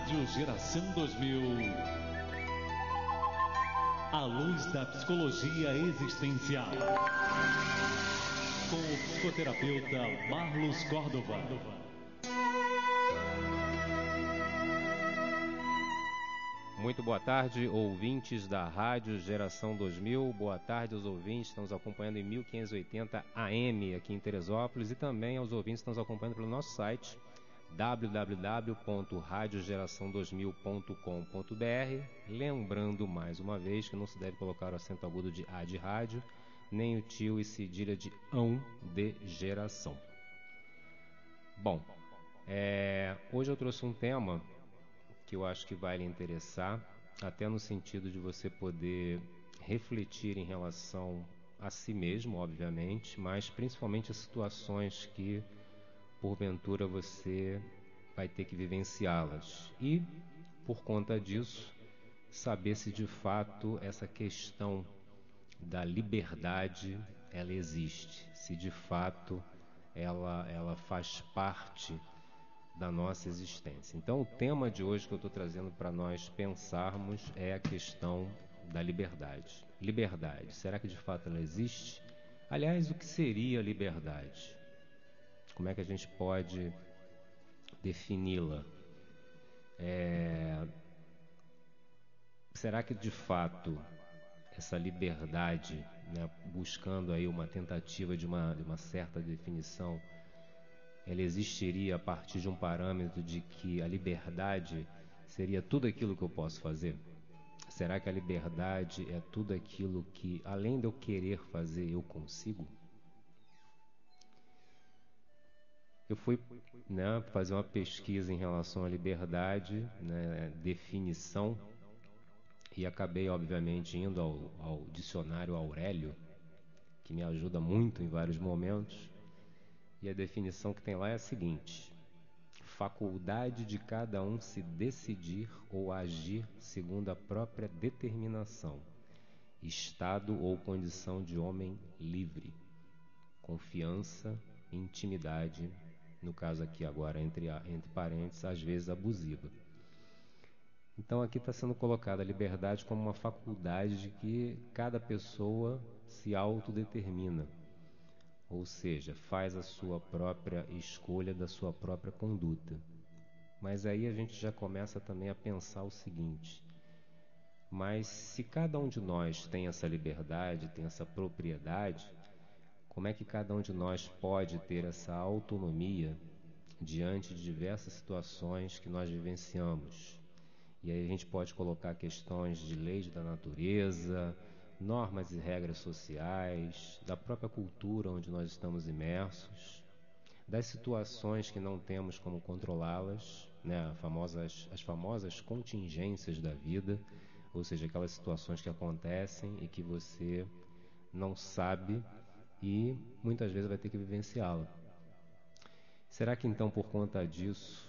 Rádio Geração 2000. A luz da psicologia existencial. Com o psicoterapeuta Marlos Córdova. Muito boa tarde, ouvintes da Rádio Geração 2000. Boa tarde aos ouvintes que estão nos acompanhando em 1580 AM aqui em Teresópolis e também aos ouvintes que estão nos acompanhando pelo nosso site www.radiogeração2000.com.br. Lembrando mais uma vez que não se deve colocar o acento agudo de A de rádio, nem o tio e cedilha de ão de geração. Bom, hoje eu trouxe um tema que eu acho que vai lhe interessar, até no sentido de você poder refletir em relação a si mesmo, obviamente, mas principalmente as situações que porventura você vai ter que vivenciá-las e, por conta disso, saber se de fato essa questão da liberdade ela existe, se de fato ela faz parte da nossa existência. Então, o tema de hoje que eu estou trazendo para nós pensarmos é a questão da liberdade. Liberdade, será que de fato ela existe? Aliás, o que seria a liberdade? Como é que a gente pode defini-la? Será que de fato essa liberdade, né, buscando aí uma tentativa de uma certa definição, ela existiria a partir de um parâmetro de que a liberdade seria tudo aquilo que eu posso fazer? Será que a liberdade é tudo aquilo que, além de eu querer fazer, eu consigo? Eu fui fazer uma pesquisa em relação à liberdade, definição, e acabei, obviamente, indo ao dicionário Aurélio, que me ajuda muito em vários momentos, e a definição que tem lá é a seguinte: faculdade de cada um se decidir ou agir segundo a própria determinação, estado ou condição de homem livre, confiança, intimidade, no caso aqui agora entre parênteses, às vezes abusiva. Então aqui está sendo colocada a liberdade como uma faculdade de que cada pessoa se autodetermina, ou seja, faz a sua própria escolha da sua própria conduta. Mas aí a gente já começa também a pensar o seguinte: mas se cada um de nós tem essa liberdade, tem essa propriedade, como é que cada um de nós pode ter essa autonomia diante de diversas situações que nós vivenciamos? E aí a gente pode colocar questões de leis da natureza, normas e regras sociais, da própria cultura onde nós estamos imersos, das situações que não temos como controlá-las, né? As famosas contingências da vida, ou seja, aquelas situações que acontecem e que você não sabe e muitas vezes vai ter que vivenciá-la. Será que então, por conta disso,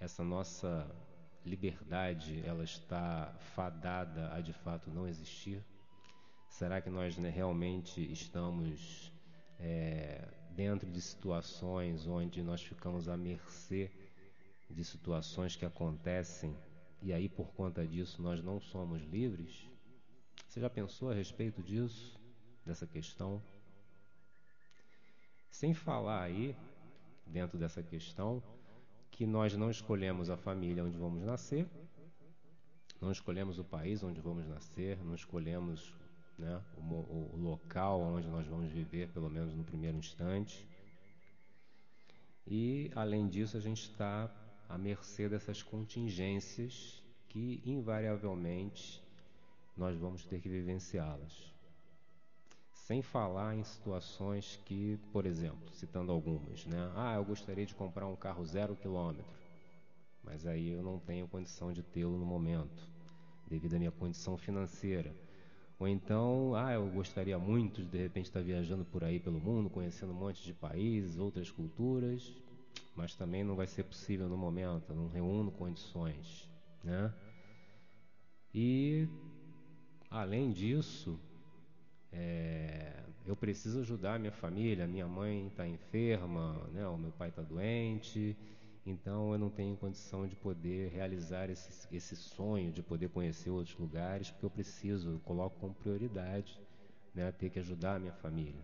essa nossa liberdade ela está fadada a de fato não existir? Será que nós realmente estamos dentro de situações onde nós ficamos à mercê de situações que acontecem e aí por conta disso nós não somos livres? Você já pensou a respeito disso, dessa questão? Sem falar aí, dentro dessa questão, que nós não escolhemos a família onde vamos nascer, não escolhemos o país onde vamos nascer, não escolhemos o local onde nós vamos viver, pelo menos no primeiro instante. E, além disso, a gente está à mercê dessas contingências que, invariavelmente, nós vamos ter que vivenciá-las. Sem falar em situações que, por exemplo, citando algumas, eu gostaria de comprar um carro 0 quilômetro, mas aí eu não tenho condição de tê-lo no momento, devido à minha condição financeira. Ou então, eu gostaria muito de repente estar viajando por aí pelo mundo, conhecendo um monte de países, outras culturas, mas também não vai ser possível no momento, eu não reúno condições, E, além disso, eu preciso ajudar a minha família, minha mãe está enferma, o meu pai está doente, então eu não tenho condição de poder realizar esse sonho, de poder conhecer outros lugares, porque eu coloco como prioridade, né, ter que ajudar a minha família.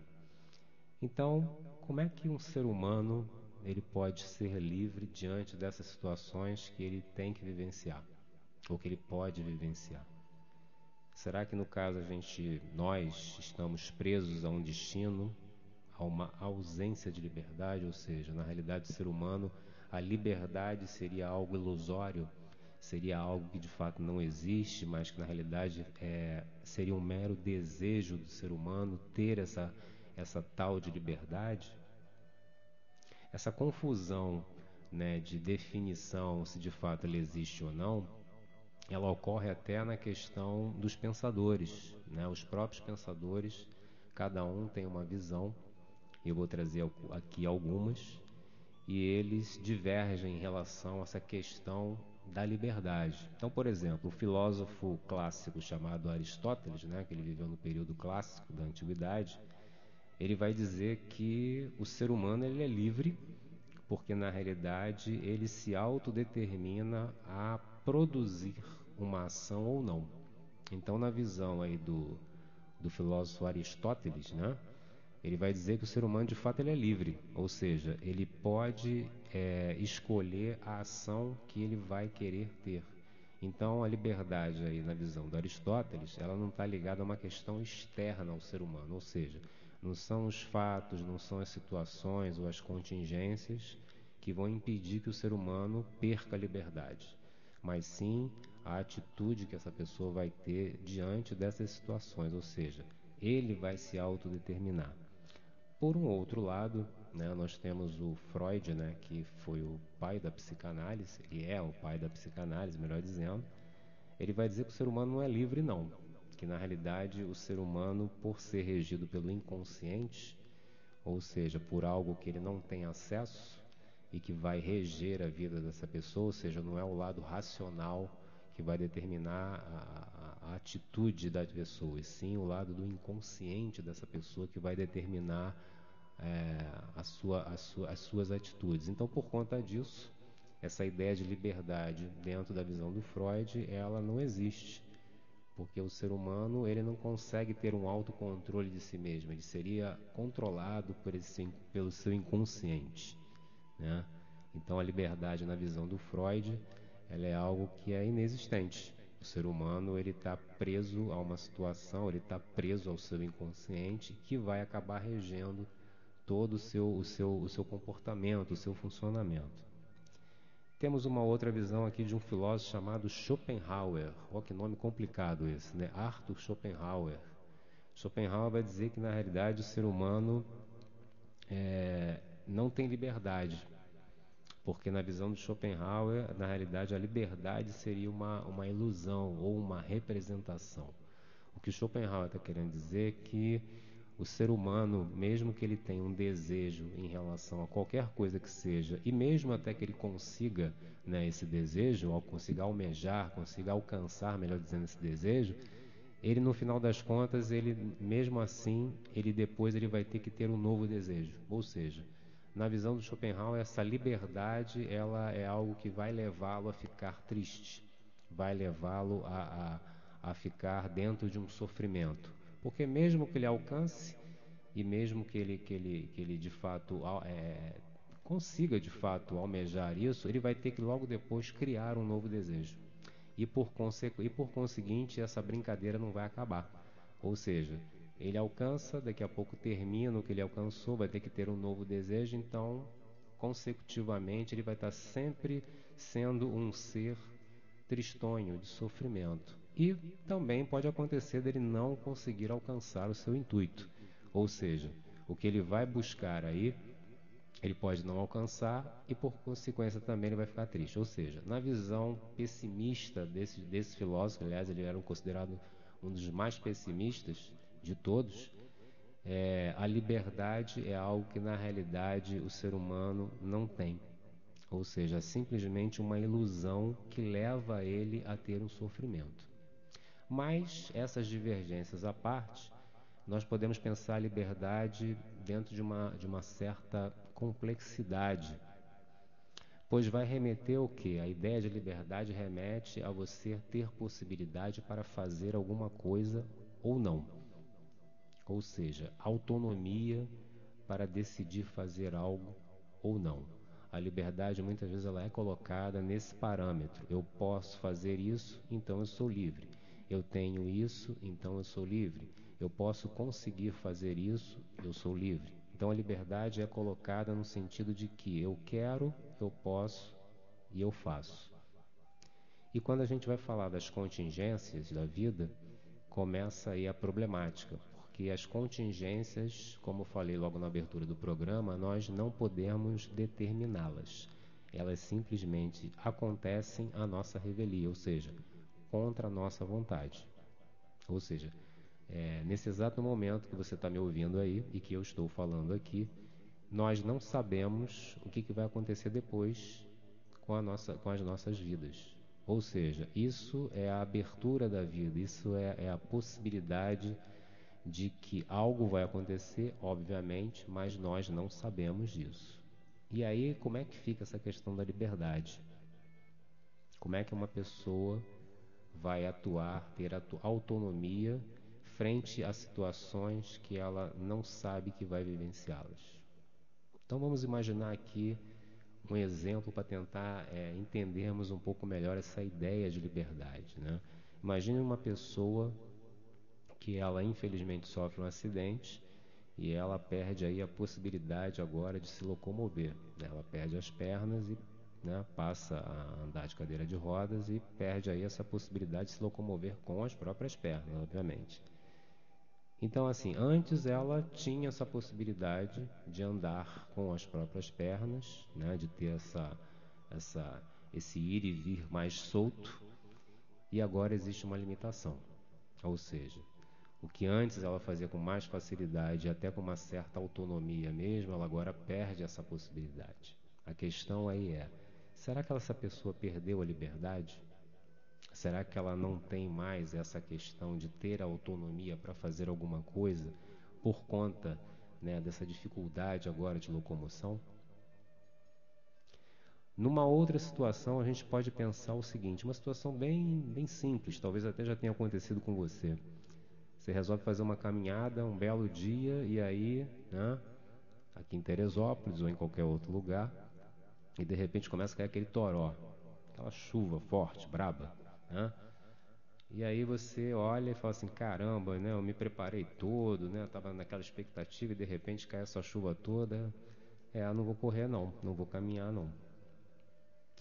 Então, como é que um ser humano ele pode ser livre diante dessas situações que ele tem que vivenciar, ou que ele pode vivenciar? Será que no caso nós estamos presos a um destino, a uma ausência de liberdade? Ou seja, na realidade do ser humano, a liberdade seria algo ilusório, seria algo que de fato não existe, mas que na realidade seria um mero desejo do ser humano ter essa tal de liberdade? Essa confusão, né, de definição, se de fato ela existe ou não, ela ocorre até na questão dos pensadores, né? Os próprios pensadores, cada um tem uma visão, eu vou trazer aqui algumas, e eles divergem em relação a essa questão da liberdade. Então, por exemplo, o filósofo clássico chamado Aristóteles, né, que ele viveu no período clássico da antiguidade, ele vai dizer que o ser humano ele é livre porque na realidade ele se autodetermina a produzir uma ação ou não. Então, na visão aí do filósofo Aristóteles, né, ele vai dizer que o ser humano de fato ele é livre, ou seja, ele pode escolher a ação que ele vai querer ter. Então, a liberdade aí na visão do Aristóteles, ela não está ligada a uma questão externa ao ser humano, ou seja, não são os fatos, não são as situações ou as contingências que vão impedir que o ser humano perca a liberdade, mas sim a atitude que essa pessoa vai ter diante dessas situações, ou seja, ele vai se autodeterminar. Por um outro lado, né, nós temos o Freud, né, que foi o pai da psicanálise, ele é o pai da psicanálise, melhor dizendo. Ele vai dizer que o ser humano não é livre, não. Que na realidade o ser humano, por ser regido pelo inconsciente, ou seja, por algo que ele não tem acesso e que vai reger a vida dessa pessoa, ou seja, não é o lado racional que vai determinar a atitude da pessoa, e sim o lado do inconsciente dessa pessoa que vai determinar as suas atitudes. Então, por conta disso, essa ideia de liberdade dentro da visão do Freud, ela não existe, porque o ser humano ele não consegue ter um autocontrole de si mesmo, ele seria controlado pelo seu inconsciente, né? Então, a liberdade na visão do Freud, ela é algo que é inexistente. O ser humano ele está preso a uma situação, ele está preso ao seu inconsciente que vai acabar regendo todo o seu comportamento, o seu funcionamento. Temos uma outra visão aqui de um filósofo chamado Schopenhauer. Olha que nome complicado esse, né? Arthur Schopenhauer. Schopenhauer vai dizer que na realidade o ser humano não tem liberdade, porque na visão de Schopenhauer, na realidade a liberdade seria uma ilusão ou uma representação. O que Schopenhauer está querendo dizer é que o ser humano, mesmo que ele tenha um desejo em relação a qualquer coisa que seja, e mesmo até que ele consiga, né, esse desejo, ou consiga almejar, consiga alcançar, melhor dizendo, esse desejo, ele no final das contas, ele mesmo assim, ele vai ter que ter um novo desejo. Ou seja, na visão do Schopenhauer, essa liberdade ela é algo que vai levá-lo a ficar triste, vai levá-lo a ficar dentro de um sofrimento. Porque mesmo que ele alcance e mesmo que ele de fato consiga de fato almejar isso, ele vai ter que logo depois criar um novo desejo. E por conseguinte, essa brincadeira não vai acabar. Ou seja, ele alcança, daqui a pouco termina o que ele alcançou, vai ter que ter um novo desejo, então, consecutivamente, ele vai estar sempre sendo um ser tristonho, de sofrimento. E também pode acontecer dele não conseguir alcançar o seu intuito. Ou seja, o que ele vai buscar aí, ele pode não alcançar e por consequência também ele vai ficar triste. Ou seja, na visão pessimista desse filósofo, aliás, ele era considerado um dos mais pessimistas de todos, a liberdade é algo que na realidade o ser humano não tem. Ou seja, é simplesmente uma ilusão que leva ele a ter um sofrimento. Mas essas divergências à parte, nós podemos pensar a liberdade dentro de uma certa complexidade. Pois vai remeter ao quê? A ideia de liberdade remete a você ter possibilidade para fazer alguma coisa ou não. Ou seja, autonomia para decidir fazer algo ou não. A liberdade muitas vezes ela é colocada nesse parâmetro. Eu posso fazer isso, então eu sou livre. Eu tenho isso, então eu sou livre. Eu posso conseguir fazer isso, eu sou livre. Então a liberdade é colocada no sentido de que eu quero, eu posso e eu faço. E quando a gente vai falar das contingências da vida, começa aí a problemática, porque as contingências, como eu falei logo na abertura do programa, nós não podemos determiná-las. Elas simplesmente acontecem à nossa revelia, ou seja, contra a nossa vontade. Ou seja, nesse exato momento que você está me ouvindo aí e que eu estou falando aqui, nós não sabemos o que vai acontecer depois com as nossas vidas. Ou seja, isso é a abertura da vida, isso é a possibilidade de que algo vai acontecer, obviamente, mas nós não sabemos disso. E aí, como é que fica essa questão da liberdade? Como é que uma pessoa vai atuar, ter autonomia frente a situações que ela não sabe que vai vivenciá-las? Então vamos imaginar aqui um exemplo para tentar entendermos um pouco melhor essa ideia de liberdade, né? Imagine uma pessoa que ela infelizmente sofre um acidente e ela perde aí a possibilidade agora de se locomover, né? Ela perde as pernas e, né, passa a andar de cadeira de rodas e perde aí essa possibilidade de se locomover com as próprias pernas, obviamente. Então, assim, antes ela tinha essa possibilidade de andar com as próprias pernas, né, de ter esse ir e vir mais solto, e agora existe uma limitação. Ou seja, o que antes ela fazia com mais facilidade, até com uma certa autonomia mesmo, ela agora perde essa possibilidade. A questão aí é, será que essa pessoa perdeu a liberdade? Será que ela não tem mais essa questão de ter autonomia para fazer alguma coisa por conta, né, dessa dificuldade agora de locomoção? Numa outra situação, a gente pode pensar o seguinte, uma situação bem simples, talvez até já tenha acontecido com você. Você resolve fazer uma caminhada, um belo dia, e aí, né, aqui em Teresópolis ou em qualquer outro lugar, e de repente começa a cair aquele toró, aquela chuva forte, braba, né? E aí você olha e fala assim, caramba, né, eu me preparei todo, né, eu estava naquela expectativa e de repente cai essa chuva toda, eu não vou correr não vou caminhar não.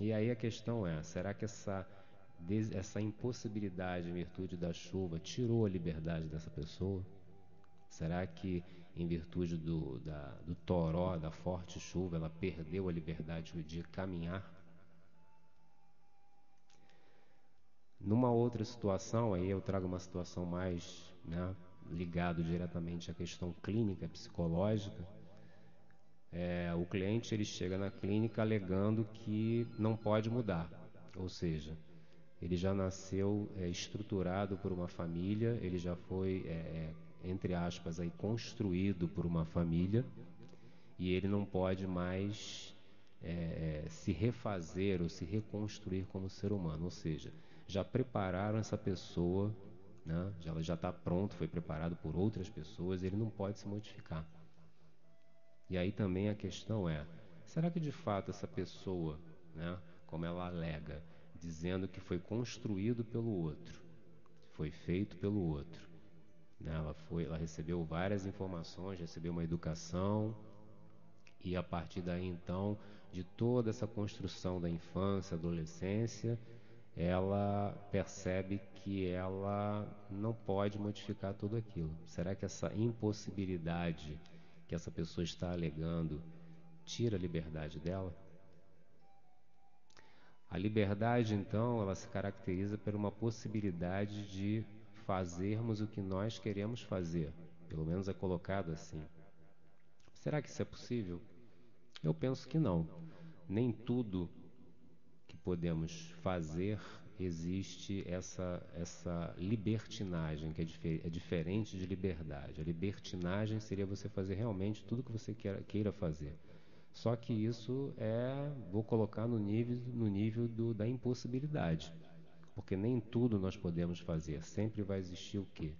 E aí a questão é, será que essa impossibilidade em virtude da chuva tirou a liberdade dessa pessoa? Será que em virtude do toró, da forte chuva, ela perdeu a liberdade de caminhar? Numa outra situação, aí eu trago uma situação mais, né, ligado diretamente à questão clínica, psicológica. O cliente ele chega na clínica alegando que não pode mudar, ou seja, ele já nasceu estruturado por uma família, ele já foi, entre aspas, aí, construído por uma família e ele não pode mais se refazer ou se reconstruir como ser humano, ou seja, já prepararam essa pessoa, né? Ela já está pronto, foi preparado por outras pessoas, ele não pode se modificar. E aí também a questão é, será que de fato essa pessoa, né, como ela alega, dizendo que foi construído pelo outro, foi feito pelo outro, né, ela recebeu várias informações, recebeu uma educação, e a partir daí então, de toda essa construção da infância, adolescência, ela percebe que ela não pode modificar tudo aquilo. Será que essa impossibilidade que essa pessoa está alegando tira a liberdade dela? A liberdade, então, ela se caracteriza por uma possibilidade de fazermos o que nós queremos fazer. Pelo menos é colocado assim. Será que isso é possível? Eu penso que não. Nem tudo que podemos fazer existe essa libertinagem, que é diferente de liberdade. A libertinagem seria você fazer realmente tudo que você queira fazer. Só que isso vou colocar no nível da impossibilidade, porque nem tudo nós podemos fazer. Sempre vai existir o quê?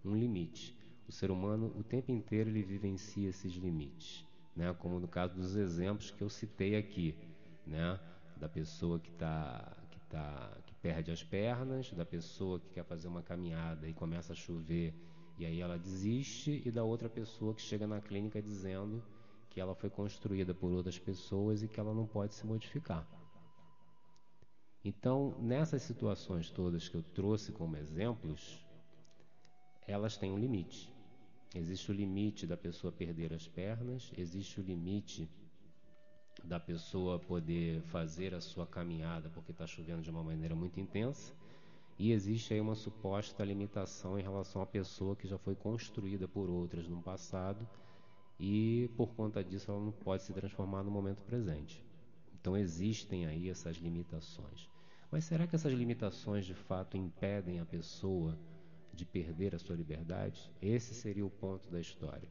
Um limite. O ser humano, o tempo inteiro, ele vivencia esses limites, né? Como no caso dos exemplos que eu citei aqui, né? Da pessoa que perde as pernas, da pessoa que quer fazer uma caminhada e começa a chover e aí ela desiste, e da outra pessoa que chega na clínica dizendo que ela foi construída por outras pessoas e que ela não pode se modificar. Então, nessas situações todas que eu trouxe como exemplos, elas têm um limite. Existe o limite da pessoa perder as pernas, existe o limite da pessoa poder fazer a sua caminhada porque está chovendo de uma maneira muito intensa, e existe aí uma suposta limitação em relação à pessoa que já foi construída por outras no passado e por conta disso ela não pode se transformar no momento presente. Então existem aí essas limitações. Mas será que essas limitações de fato impedem a pessoa de perder a sua liberdade? Esse seria o ponto da história.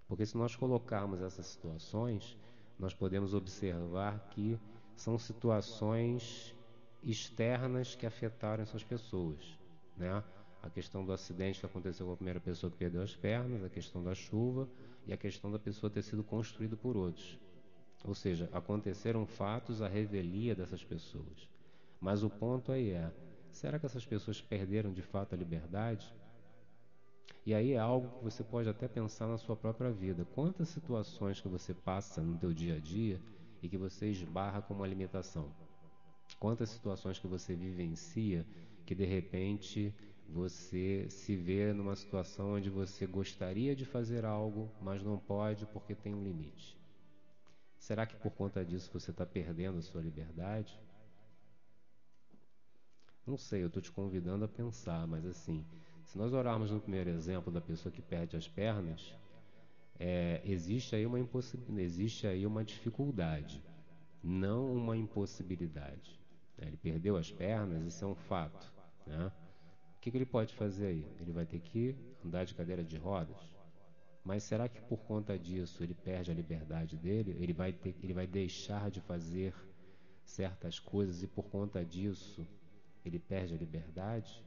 Porque se nós colocarmos essas situações, nós podemos observar que são situações externas que afetaram essas pessoas, né? A questão do acidente que aconteceu com a primeira pessoa que perdeu as pernas, a questão da chuva e a questão da pessoa ter sido construída por outros. Ou seja, aconteceram fatos à revelia dessas pessoas. Mas o ponto aí será que essas pessoas perderam de fato a liberdade? E aí é algo que você pode até pensar na sua própria vida. Quantas situações que você passa no teu dia a dia e que você esbarra com uma limitação? Quantas situações que você vivencia que de repente você se vê numa situação onde você gostaria de fazer algo, mas não pode porque tem um limite? Será que por conta disso você está perdendo a sua liberdade? Não sei, eu estou te convidando a pensar, mas assim, se nós olharmos no primeiro exemplo da pessoa que perde as pernas, existe aí uma dificuldade, não uma impossibilidade. Ele perdeu as pernas, isso é um fato, né? O que ele pode fazer aí? Ele vai ter que andar de cadeira de rodas? Mas será que por conta disso ele perde a liberdade dele? Ele vai deixar de fazer certas coisas e por conta disso ele perde a liberdade?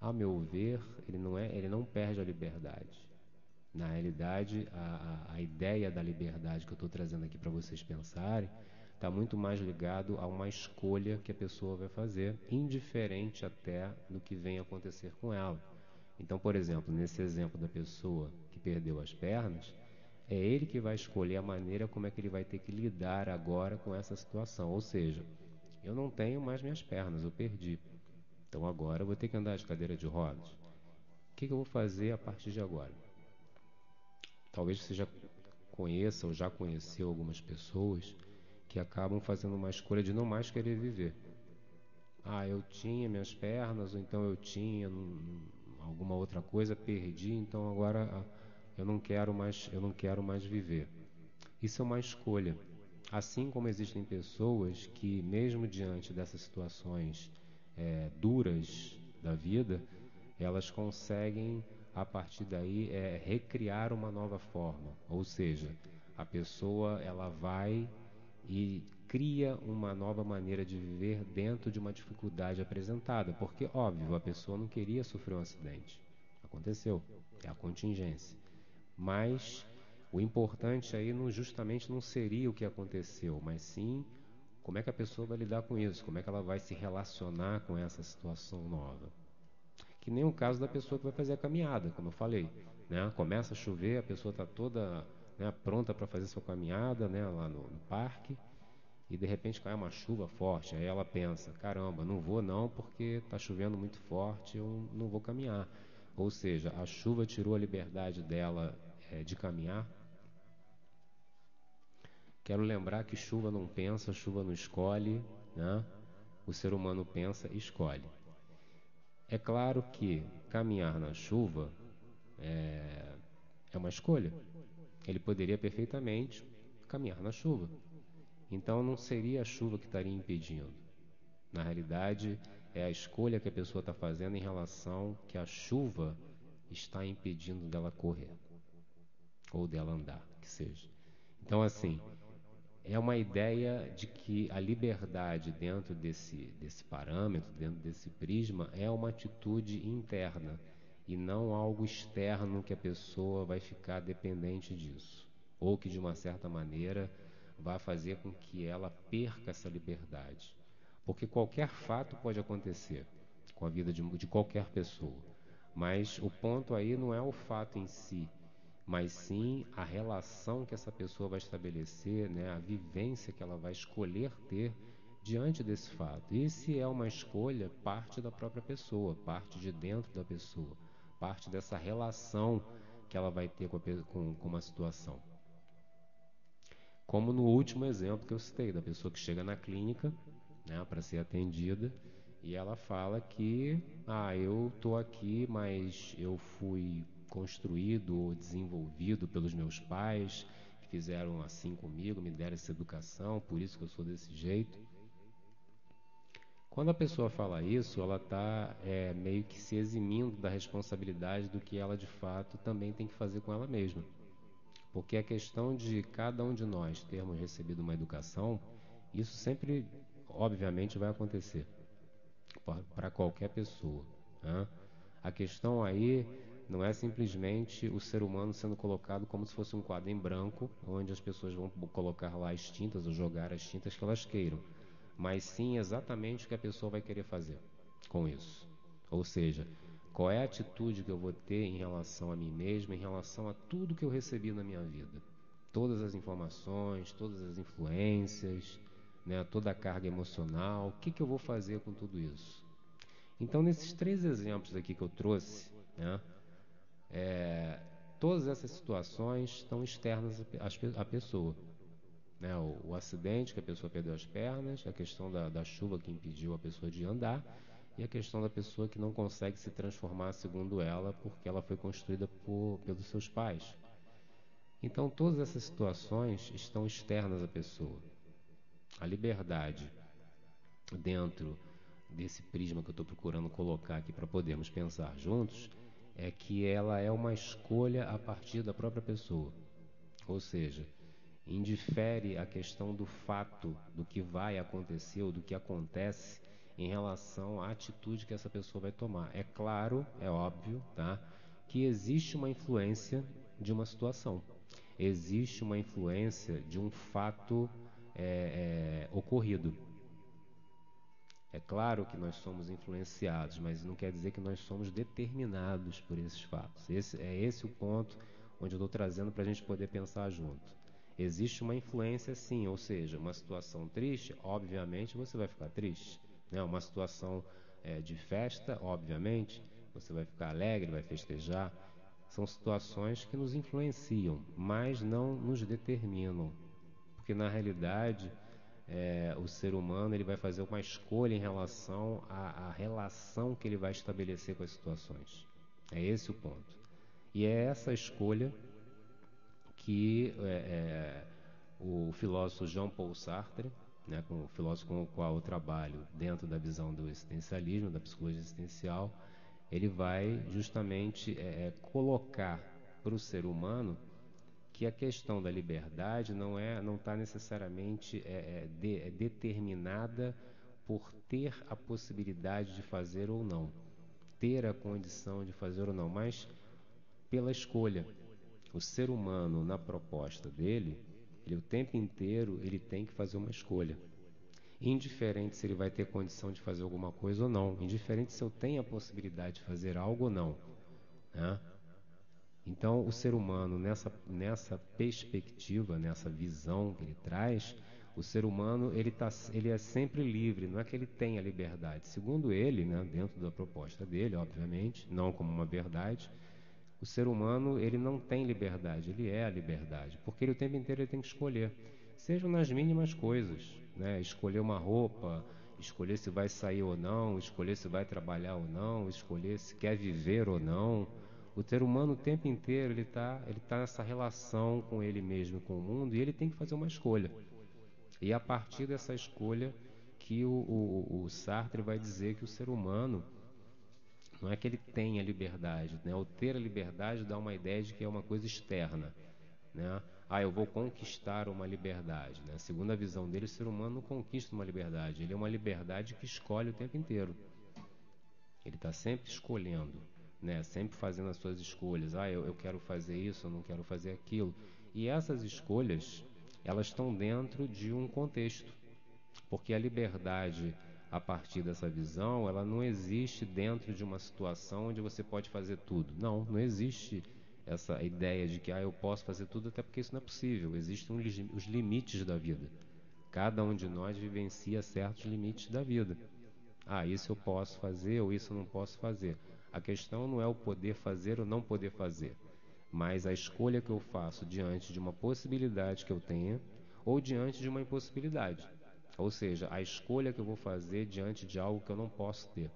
A meu ver, ele não perde a liberdade. Na realidade, a ideia da liberdade que eu estou trazendo aqui para vocês pensarem está muito mais ligado a uma escolha que a pessoa vai fazer, indiferente até do que venha acontecer com ela. Então, por exemplo, nesse exemplo da pessoa que perdeu as pernas, é ele que vai escolher a maneira como é que ele vai ter que lidar agora com essa situação. Ou seja, eu não tenho mais minhas pernas, eu perdi. Então agora eu vou ter que andar de cadeira de rodas. O que eu vou fazer a partir de agora? Talvez você já conheça ou já conheceu algumas pessoas que acabam fazendo uma escolha de não mais querer viver. Eu tinha minhas pernas, ou então eu tinha alguma outra coisa, perdi, então agora eu não quero mais viver. Isso é uma escolha. Assim como existem pessoas que, mesmo diante dessas situações duras da vida, elas conseguem, a partir daí, recriar uma nova forma. Ou seja, a pessoa ela vai e cria uma nova maneira de viver dentro de uma dificuldade apresentada. Porque, óbvio, a pessoa não queria sofrer um acidente. Aconteceu. É a contingência. Mas o importante aí justamente não seria o que aconteceu, mas sim como é que a pessoa vai lidar com isso, como é que ela vai se relacionar com essa situação nova. Que nem o caso da pessoa que vai fazer a caminhada, como eu falei, né? Começa a chover, a pessoa está toda, né, pronta para fazer sua caminhada, né, lá no parque, e de repente cai uma chuva forte. Aí ela pensa, caramba, não vou não porque está chovendo muito forte, eu não vou caminhar. Ou seja, a chuva tirou a liberdade dela de caminhar. Quero lembrar que chuva não pensa, chuva não escolhe, né? O ser humano pensa e escolhe. É claro que caminhar na chuva é uma escolha. Ele poderia perfeitamente caminhar na chuva. Então não seria a chuva que estaria impedindo. Na realidade, é a escolha que a pessoa está fazendo em relação que a chuva está impedindo dela correr ou dela andar, que seja. Então, assim, é uma ideia de que a liberdade dentro desse parâmetro, dentro desse prisma, é uma atitude interna e não algo externo que a pessoa vai ficar dependente disso, ou que de uma certa maneira vai fazer com que ela perca essa liberdade. Porque qualquer fato pode acontecer com a vida de qualquer pessoa, mas o ponto aí não é o fato em si, mas sim a relação que essa pessoa vai estabelecer, né, a vivência que ela vai escolher ter diante desse fato. E se é uma escolha, parte da própria pessoa, parte de dentro da pessoa, parte dessa relação que ela vai ter com uma situação. Como no último exemplo que eu citei, da pessoa que chega na clínica, né, para ser atendida, e ela fala que, eu estou aqui, mas eu fui construído ou desenvolvido pelos meus pais, que fizeram assim comigo, me deram essa educação, por isso que eu sou desse jeito. Quando a pessoa fala isso, ela está meio que se eximindo da responsabilidade do que ela de fato também tem que fazer com ela mesma. Porque a questão de cada um de nós termos recebido uma educação, isso sempre, obviamente, vai acontecer para qualquer pessoa, né? A questão aí não é simplesmente o ser humano sendo colocado como se fosse um quadro em branco, onde as pessoas vão colocar lá as tintas ou jogar as tintas que elas queiram, mas sim exatamente o que a pessoa vai querer fazer com isso. Ou seja, qual é a atitude que eu vou ter em relação a mim mesmo, em relação a tudo que eu recebi na minha vida. Todas as informações, todas as influências, né, toda a carga emocional, o que eu vou fazer com tudo isso? Então, nesses 3 exemplos aqui que eu trouxe, né, todas essas situações estão externas à pessoa. Né, o acidente que a pessoa perdeu as pernas, a questão da chuva que impediu a pessoa de andar e a questão da pessoa que não consegue se transformar segundo ela porque ela foi construída pelos seus pais. Então todas essas situações estão externas à pessoa. A liberdade dentro desse prisma que eu estou procurando colocar aqui para podermos pensar juntos é que ela é uma escolha a partir da própria pessoa. Ou seja, indifere a questão do fato, do que vai acontecer ou do que acontece em relação à atitude que essa pessoa vai tomar. É claro, é óbvio, tá, que existe uma influência de uma situação. Existe uma influência de um fato ocorrido. É claro que nós somos influenciados, mas não quer dizer que nós somos determinados por esses fatos. Esse o ponto onde eu estou trazendo para a gente poder pensar junto. Existe uma influência sim, ou seja, uma situação triste, obviamente você vai ficar triste. Né? Uma situação de festa, obviamente, você vai ficar alegre, vai festejar. São situações que nos influenciam, mas não nos determinam. Porque na realidade, o ser humano ele vai fazer uma escolha em relação à relação que ele vai estabelecer com as situações. É esse o ponto. E é essa escolha que o filósofo Jean-Paul Sartre, né, com o filósofo com o qual eu trabalho dentro da visão do existencialismo, da psicologia existencial, ele vai justamente colocar para o ser humano que a questão da liberdade não está necessariamente determinada por ter a possibilidade de fazer ou não, ter a condição de fazer ou não, mas pela escolha. O ser humano, na proposta dele, o tempo inteiro ele tem que fazer uma escolha. Indiferente se ele vai ter condição de fazer alguma coisa ou não, indiferente se eu tenho a possibilidade de fazer algo ou não, né? Então, o ser humano, nessa perspectiva, nessa visão que ele traz, o ser humano ele é sempre livre, não é que ele tenha liberdade. Segundo ele, né, dentro da proposta dele, obviamente, não como uma verdade, o ser humano ele não tem liberdade, ele é a liberdade, porque ele o tempo inteiro ele tem que escolher, sejam nas mínimas coisas, né? Escolher uma roupa, escolher se vai sair ou não, escolher se vai trabalhar ou não, escolher se quer viver ou não. O ser humano o tempo inteiro ele tá nessa relação com ele mesmo, com o mundo, e ele tem que fazer uma escolha. E a partir dessa escolha que o Sartre vai dizer que o ser humano não é que ele tenha liberdade, né? O ter a liberdade dá uma ideia de que é uma coisa externa, né? eu vou conquistar uma liberdade, né? Segundo a visão dele, o ser humano não conquista uma liberdade, ele é uma liberdade que escolhe o tempo inteiro. Ele está sempre escolhendo, né? Sempre fazendo as suas escolhas. Eu quero fazer isso, eu não quero fazer aquilo. E essas escolhas, elas estão dentro de um contexto, porque a liberdade, a partir dessa visão, ela não existe dentro de uma situação onde você pode fazer tudo. Não existe essa ideia de que eu posso fazer tudo, até porque isso não é possível. Existem os limites da vida. Cada um de nós vivencia certos limites da vida. Isso eu posso fazer ou isso eu não posso fazer. A questão não é o poder fazer ou não poder fazer, mas a escolha que eu faço diante de uma possibilidade que eu tenha ou diante de uma impossibilidade. Ou seja, a escolha que eu vou fazer diante de algo que eu não posso ter.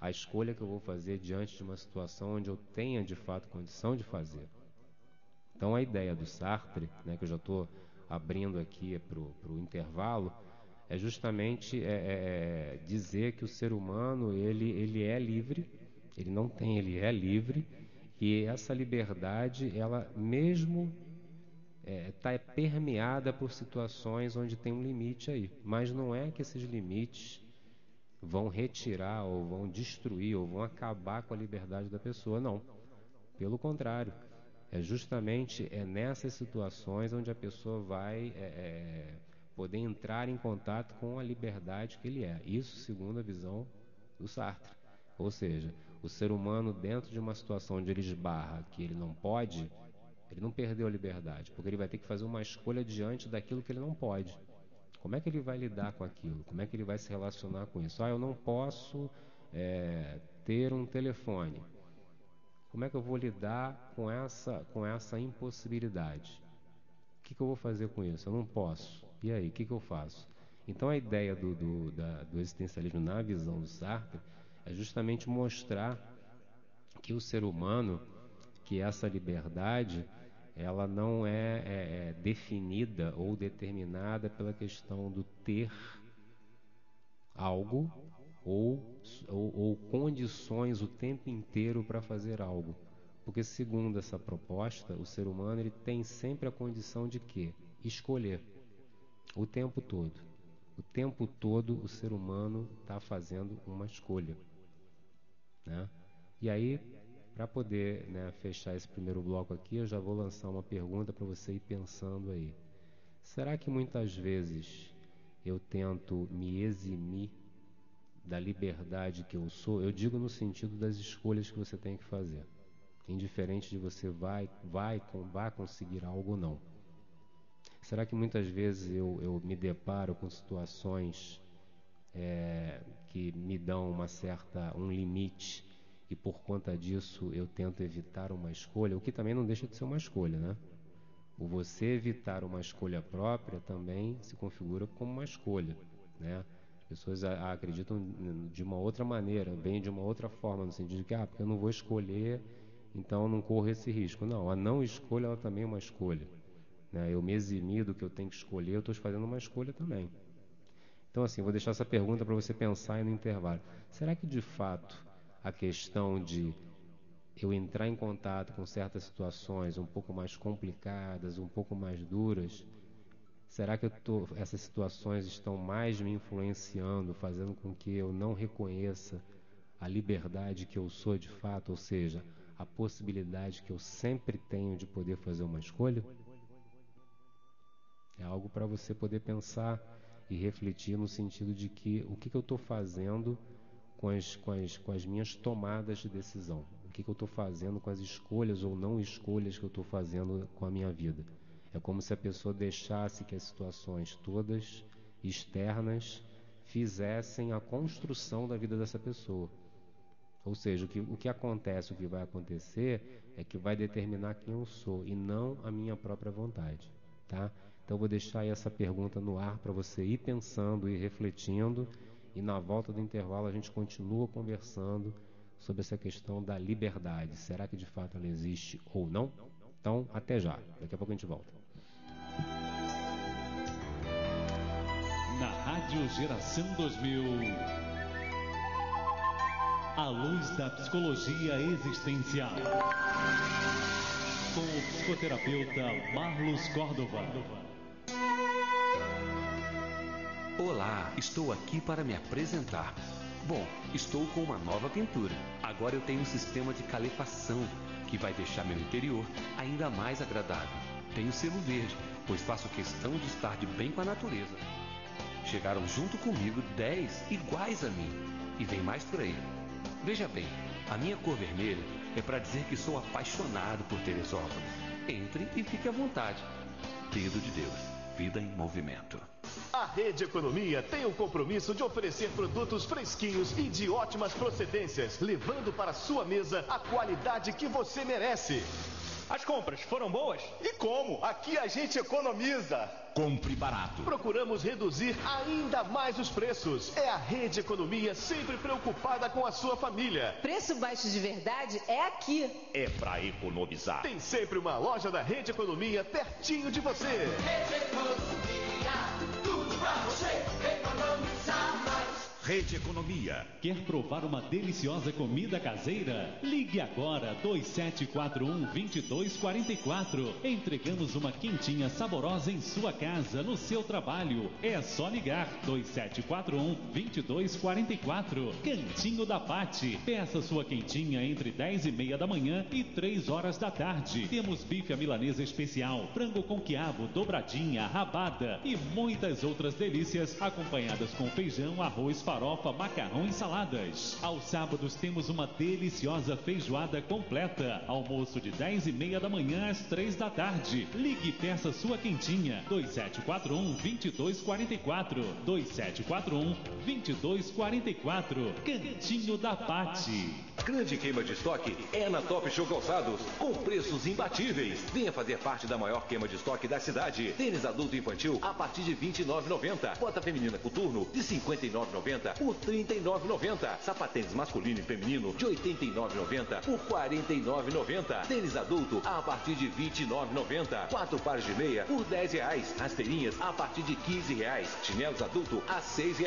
A escolha que eu vou fazer diante de uma situação onde eu tenha de fato condição de fazer. Então a ideia do Sartre, né, que eu já estou abrindo aqui para o intervalo, é justamente dizer que o ser humano ele é livre, ele é livre, e essa liberdade, ela mesmo está permeada por situações onde tem um limite aí, mas não é que esses limites vão retirar ou vão destruir ou vão acabar com a liberdade da pessoa, não. Pelo contrário, é justamente nessas situações onde a pessoa vai poder entrar em contato com a liberdade que ele é. Isso segundo a visão do Sartre. Ou seja, o ser humano, dentro de uma situação onde ele esbarra que ele não pode, ele não perdeu a liberdade, porque ele vai ter que fazer uma escolha diante daquilo que ele não pode. Como é que ele vai lidar com aquilo? Como é que ele vai se relacionar com isso? Eu não posso ter um telefone. Como é que eu vou lidar com essa impossibilidade? O que eu vou fazer com isso? Eu não posso. E aí, o que eu faço? Então a ideia do existencialismo na visão do Sartre é justamente mostrar que o ser humano, que essa liberdade, ela não é definida ou determinada pela questão do ter algo ou condições o tempo inteiro para fazer algo. Porque segundo essa proposta, o ser humano ele tem sempre a condição de quê? Escolher. O tempo todo. O tempo todo o ser humano está fazendo uma escolha. Né? E aí, para poder, né, fechar esse primeiro bloco aqui, eu já vou lançar uma pergunta para você ir pensando aí. Será que muitas vezes eu tento me eximir da liberdade que eu sou? Eu digo no sentido das escolhas que você tem que fazer, indiferente de você vai conseguir algo ou não. Será que muitas vezes eu me deparo com situações que me dão um limite, e por conta disso eu tento evitar uma escolha, o que também não deixa de ser uma escolha, né? O você evitar uma escolha própria também se configura como uma escolha, né? Pessoas acreditam de uma outra maneira, veem de uma outra forma, no sentido de que, porque eu não vou escolher, então eu não corro esse risco. Não, a não escolha ela também é uma escolha, né? Eu me eximir do que eu tenho que escolher, eu estou fazendo uma escolha também. Então, assim, vou deixar essa pergunta para você pensar aí no intervalo. Será que, de fato, a questão de eu entrar em contato com certas situações um pouco mais complicadas, um pouco mais duras, será que essas situações estão mais me influenciando, fazendo com que eu não reconheça a liberdade que eu sou de fato, ou seja, a possibilidade que eu sempre tenho de poder fazer uma escolha? É algo para você poder pensar e refletir no sentido de que o que eu estou fazendo com as minhas tomadas de decisão, o que eu estou fazendo com as escolhas ou não escolhas que eu estou fazendo com a minha vida. É como se a pessoa deixasse que as situações todas externas fizessem a construção da vida dessa pessoa. Ou seja, o que acontece, o que vai acontecer é que vai determinar quem eu sou e não a minha própria vontade, tá? Então eu vou deixar aí essa pergunta no ar para você ir pensando e refletindo, e na volta do intervalo a gente continua conversando sobre essa questão da liberdade. Será que de fato ela existe ou não? Então, até já. Daqui a pouco a gente volta. Na Rádio Geração 2000, a luz da psicologia existencial. com o psicoterapeuta Marlos Córdova. Olá, estou aqui para me apresentar. Bom, estou com uma nova pintura. Agora eu tenho um sistema de calefação que vai deixar meu interior ainda mais agradável. Tenho selo verde, pois faço questão de estar de bem com a natureza. Chegaram junto comigo 10 iguais a mim. E vem mais por aí. Veja bem, a minha cor vermelha é para dizer que sou apaixonado por Teresópolis. Entre e fique à vontade. Dedo de Deus, vida em movimento. A Rede Economia tem o compromisso de oferecer produtos fresquinhos e de ótimas procedências, levando para sua mesa a qualidade que você merece. As compras foram boas? E como? Aqui a gente economiza. Compre barato. Procuramos reduzir ainda mais os preços. É a Rede Economia sempre preocupada com a sua família. Preço baixo de verdade é aqui. É pra economizar. Tem sempre uma loja da Rede Economia pertinho de você. Rede Economia, tudo pra você economizar mais. Rede Economia. Quer provar uma deliciosa comida caseira? Ligue agora 2741-2244. Entregamos uma quentinha saborosa em sua casa, no seu trabalho. É só ligar 2741-2244. Cantinho da Pati. Peça sua quentinha entre 10h30 da manhã e 3 horas da tarde. Temos bife à milanesa especial, frango com quiabo, dobradinha, rabada e muitas outras delícias, acompanhadas com feijão, arroz, farofa, macarrão e saladas. Aos sábados temos uma deliciosa feijoada completa. Almoço de 10h30 da manhã às 3 da tarde. Ligue e peça sua quentinha. 2741-2244. 2741-2244. Cantinho da Pati. Grande queima de estoque é na Top Show Calçados, com preços imbatíveis. Venha fazer parte da maior queima de estoque da cidade. Tênis adulto e infantil a partir de R$ 29,90. Bota feminina coturno de R$ 59,90 por R$ 39,90. Sapatênis masculino e feminino de R$ 89,90 por R$ 49,90. Tênis adulto a partir de R$ 29,90. 4 pares de meia por R$ 10. Rasteirinhas a partir de R$ 15. Chinelos adulto a R$ 6.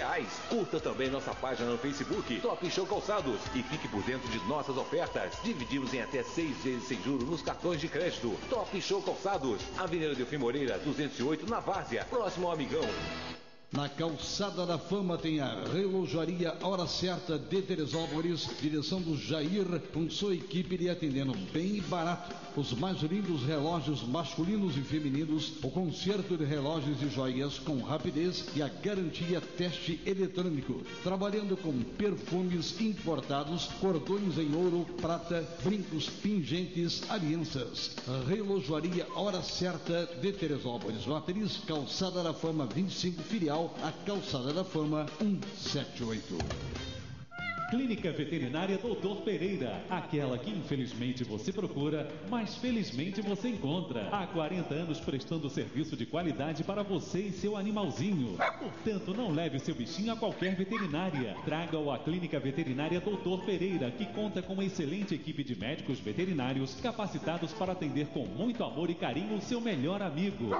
Curta também nossa página no Facebook, Top Show Calçados, e fique por dentro de nossas ofertas. Dividimos em até 6 vezes sem juros nos cartões de crédito. Top Show Calçados, Avenida Delfim Moreira, 208, na Várzea, próximo ao Amigão. Na Calçada da Fama tem a Relojaria Hora Certa de Teresópolis, direção do Jair, com sua equipe lhe atendendo bem e barato. Os mais lindos relógios masculinos e femininos, o concerto de relógios e joias com rapidez e a garantia teste eletrônico. Trabalhando com perfumes importados, cordões em ouro, prata, brincos, pingentes, alianças. Relojaria Hora Certa de Teresópolis, Matriz Calçada da Fama 25, filial a Calçada da Fama 178. Clínica Veterinária Doutor Pereira, aquela que infelizmente você procura, mas felizmente você encontra. Há 40 anos prestando serviço de qualidade para você e seu animalzinho. Portanto, não leve seu bichinho a qualquer veterinária. Traga-o à Clínica Veterinária Doutor Pereira, que conta com uma excelente equipe de médicos veterinários capacitados para atender com muito amor e carinho o seu melhor amigo.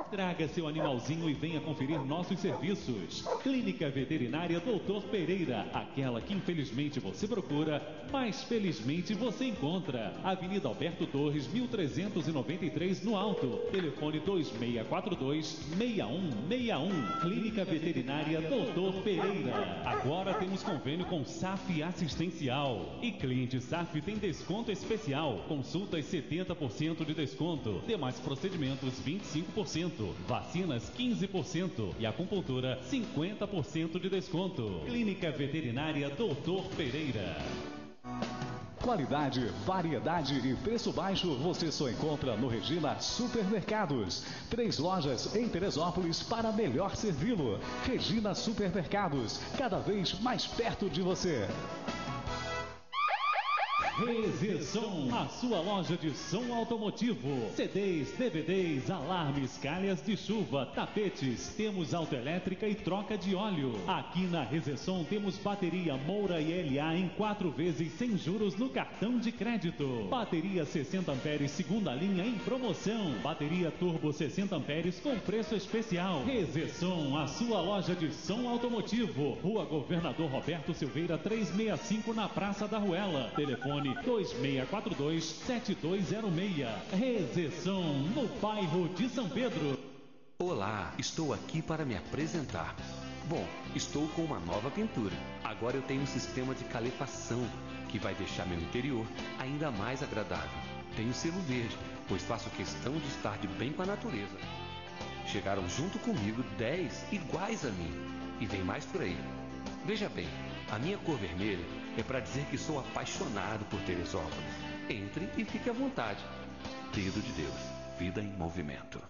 Traga seu animalzinho e venha conferir nossos serviços. Clínica Veterinária Doutor Pereira, aquela que infelizmente você procura, mas felizmente você encontra. Avenida Alberto Torres, 1393, no Alto. Telefone 2642-6161. Clínica Veterinária Doutor Pereira. Agora temos convênio com SAF Assistencial. E cliente SAF tem desconto especial. Consultas 70% de desconto. Demais procedimentos 25%. Vacinas 15%. E acupuntura 50% de desconto. Clínica Veterinária Doutor Pereira. Qualidade, variedade e preço baixo você só encontra no Regina Supermercados. 3 lojas em Teresópolis para melhor servi-lo. Regina Supermercados, cada vez mais perto de você. Rezeson, a sua loja de som automotivo. CDs, DVDs, alarmes, calhas de chuva, tapetes. Temos autoelétrica e troca de óleo. Aqui na Rezeson temos bateria Moura e LA em 4 vezes sem juros no cartão de crédito. Bateria 60 amperes segunda linha em promoção. Bateria turbo 60 amperes com preço especial. Rezeson, a sua loja de som automotivo. Rua Governador Roberto Silveira 365, na Praça da Ruela. Telefone Telefone 2642-7206. Rezeção, no bairro de São Pedro. Olá, estou aqui para me apresentar. Bom, estou com uma nova pintura. Agora eu tenho um sistema de calefação que vai deixar meu interior ainda mais agradável. Tenho selo verde, pois faço questão de estar de bem com a natureza. Chegaram junto comigo 10 iguais a mim. E vem mais por aí. Veja bem, a minha cor vermelha é para dizer que sou apaixonado por Teresópolis. Entre e fique à vontade. Dedo de Deus, vida em movimento.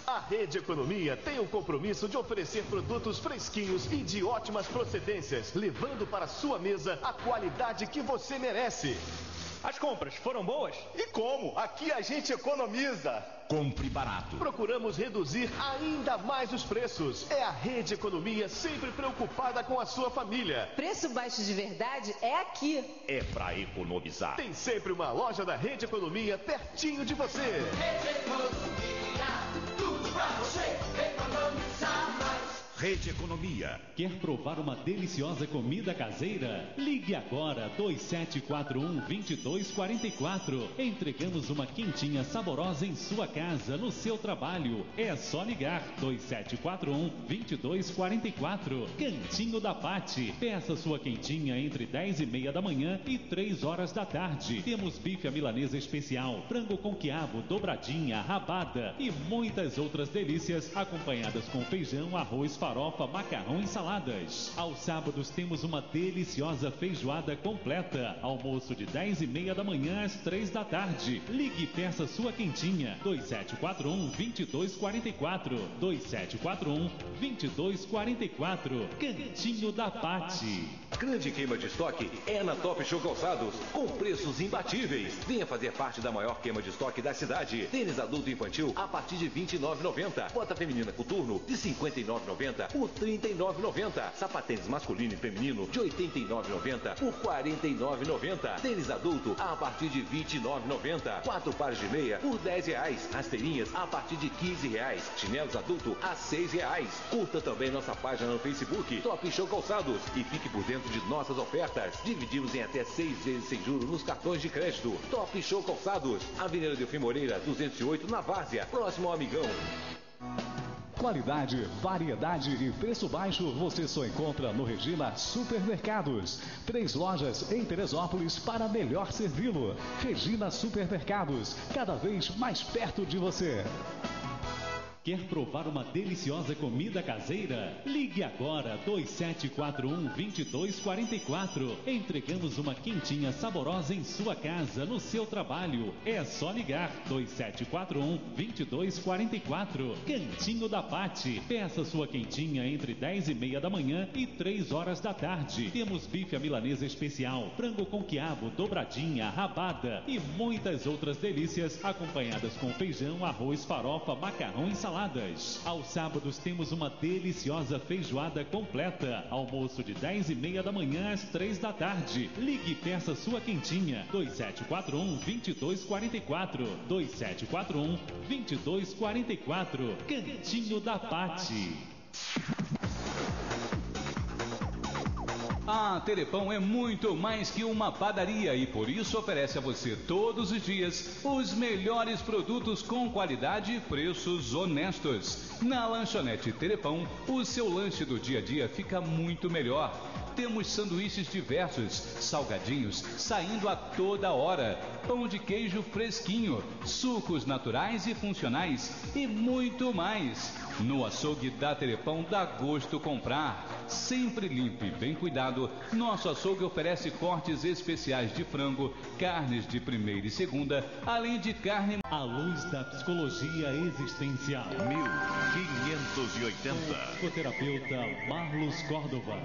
A Rede Economia tem o compromisso de oferecer produtos fresquinhos e de ótimas procedências, levando para sua mesa a qualidade que você merece. As compras foram boas? E como? Aqui a gente economiza. Compre barato. Procuramos reduzir ainda mais os preços. É a Rede Economia sempre preocupada com a sua família. Preço baixo de verdade é aqui. É pra economizar. Tem sempre uma loja da Rede Economia pertinho de você. Rede Economia, tudo pra você economizar mais. Rede Economia. Quer provar uma deliciosa comida caseira? Ligue agora 2741-2244. Entregamos uma quentinha saborosa em sua casa, no seu trabalho. É só ligar 2741-2244. Cantinho da Pati. Peça sua quentinha entre 10h30 da manhã e 3 horas da tarde. Temos bife à milanesa especial, frango com quiabo, dobradinha, rabada e muitas outras delícias, acompanhadas com feijão, arroz, farofa, macarrão e saladas. Aos sábados temos uma deliciosa feijoada completa. Almoço de 10h30 da manhã às 3 da tarde. Ligue e peça sua quentinha. 2741-2244. 2741-2244. Cantinho da Pati. Grande queima de estoque é na Top Show Calçados, com preços imbatíveis. Venha fazer parte da maior queima de estoque da cidade. Tênis adulto e infantil a partir de R$ 29,90. Bota feminina coturno de R$ 59,90 por R$ 39,90. Sapatênis masculino e feminino de R$ 89,90 por R$ 49,90. Tênis adulto a partir de R$ 29,90. 4 pares de meia por R$ 10. Rasteirinhas a partir de R$ 15. Chinelos adulto a R$ 6. Curta também nossa página no Facebook, Top Show Calçados, e fique por dentro de nossas ofertas. Dividimos em até 6 vezes sem juros nos cartões de crédito. Top Show Calçados, Avenida Delfim Moreira, 208, na Várzea, próximo ao Amigão. Qualidade, variedade e preço baixo você só encontra no Regina Supermercados. 3 lojas em Teresópolis para melhor servi-lo. Regina Supermercados, cada vez mais perto de você. Quer provar uma deliciosa comida caseira? Ligue agora 2741-2244. Entregamos uma quentinha saborosa em sua casa, no seu trabalho. É só ligar 2741-2244. Cantinho da Pati. Peça sua quentinha entre 10h30 da manhã e 3 horas da tarde. Temos bife à milanesa especial, frango com quiabo, dobradinha, rabada e muitas outras delícias, acompanhadas com feijão, arroz, farofa, macarrão e saladas. Aos sábados temos uma deliciosa feijoada completa. Almoço de 10h30 da manhã às 3 da tarde. Ligue e peça sua quentinha. 2741-2244. 2741-2244. Cantinho da Pati. A Telepão é muito mais que uma padaria e por isso oferece a você todos os dias os melhores produtos com qualidade e preços honestos. Na lanchonete Telepão, o seu lanche do dia a dia fica muito melhor. Temos sanduíches diversos, salgadinhos saindo a toda hora, pão de queijo fresquinho, sucos naturais e funcionais e muito mais. No açougue da Telepão dá gosto comprar. Sempre limpo e bem cuidado, nosso açougue oferece cortes especiais de frango, carnes de primeira e segunda, além de carne... À luz da psicologia existencial. 1580. Psicoterapeuta Marlos Córdova.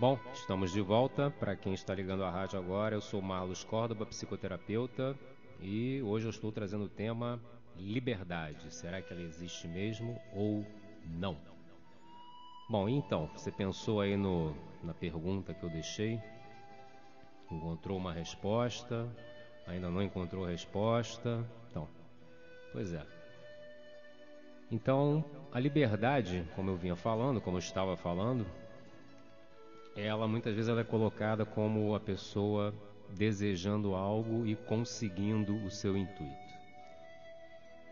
Bom, estamos de volta. Para quem está ligando a rádio agora, eu sou Marlos Córdoba, psicoterapeuta, e hoje eu estou trazendo o tema liberdade. Será que ela existe mesmo ou não? Bom, então, você pensou aí na pergunta que eu deixei? Encontrou uma resposta? Ainda não encontrou resposta? Então, pois é. Então, a liberdade, como eu vinha falando, como eu estava falando, ela muitas vezes ela é colocada como a pessoa desejando algo e conseguindo o seu intuito.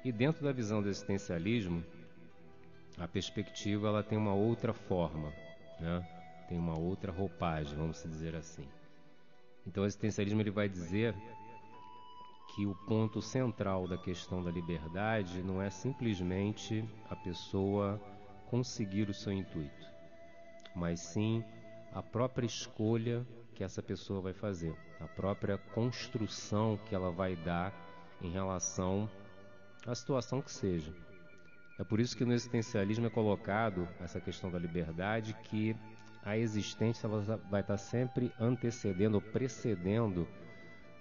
E dentro da visão do existencialismo, a perspectiva ela tem uma outra forma, né? Tem uma outra roupagem, vamos dizer assim. Então o existencialismo ele vai dizer que o ponto central da questão da liberdade não é simplesmente a pessoa conseguir o seu intuito, mas sim a própria escolha que essa pessoa vai fazer, a própria construção que ela vai dar em relação à situação que seja. É por isso que no existencialismo é colocado essa questão da liberdade, que a existência ela vai estar sempre antecedendo ou precedendo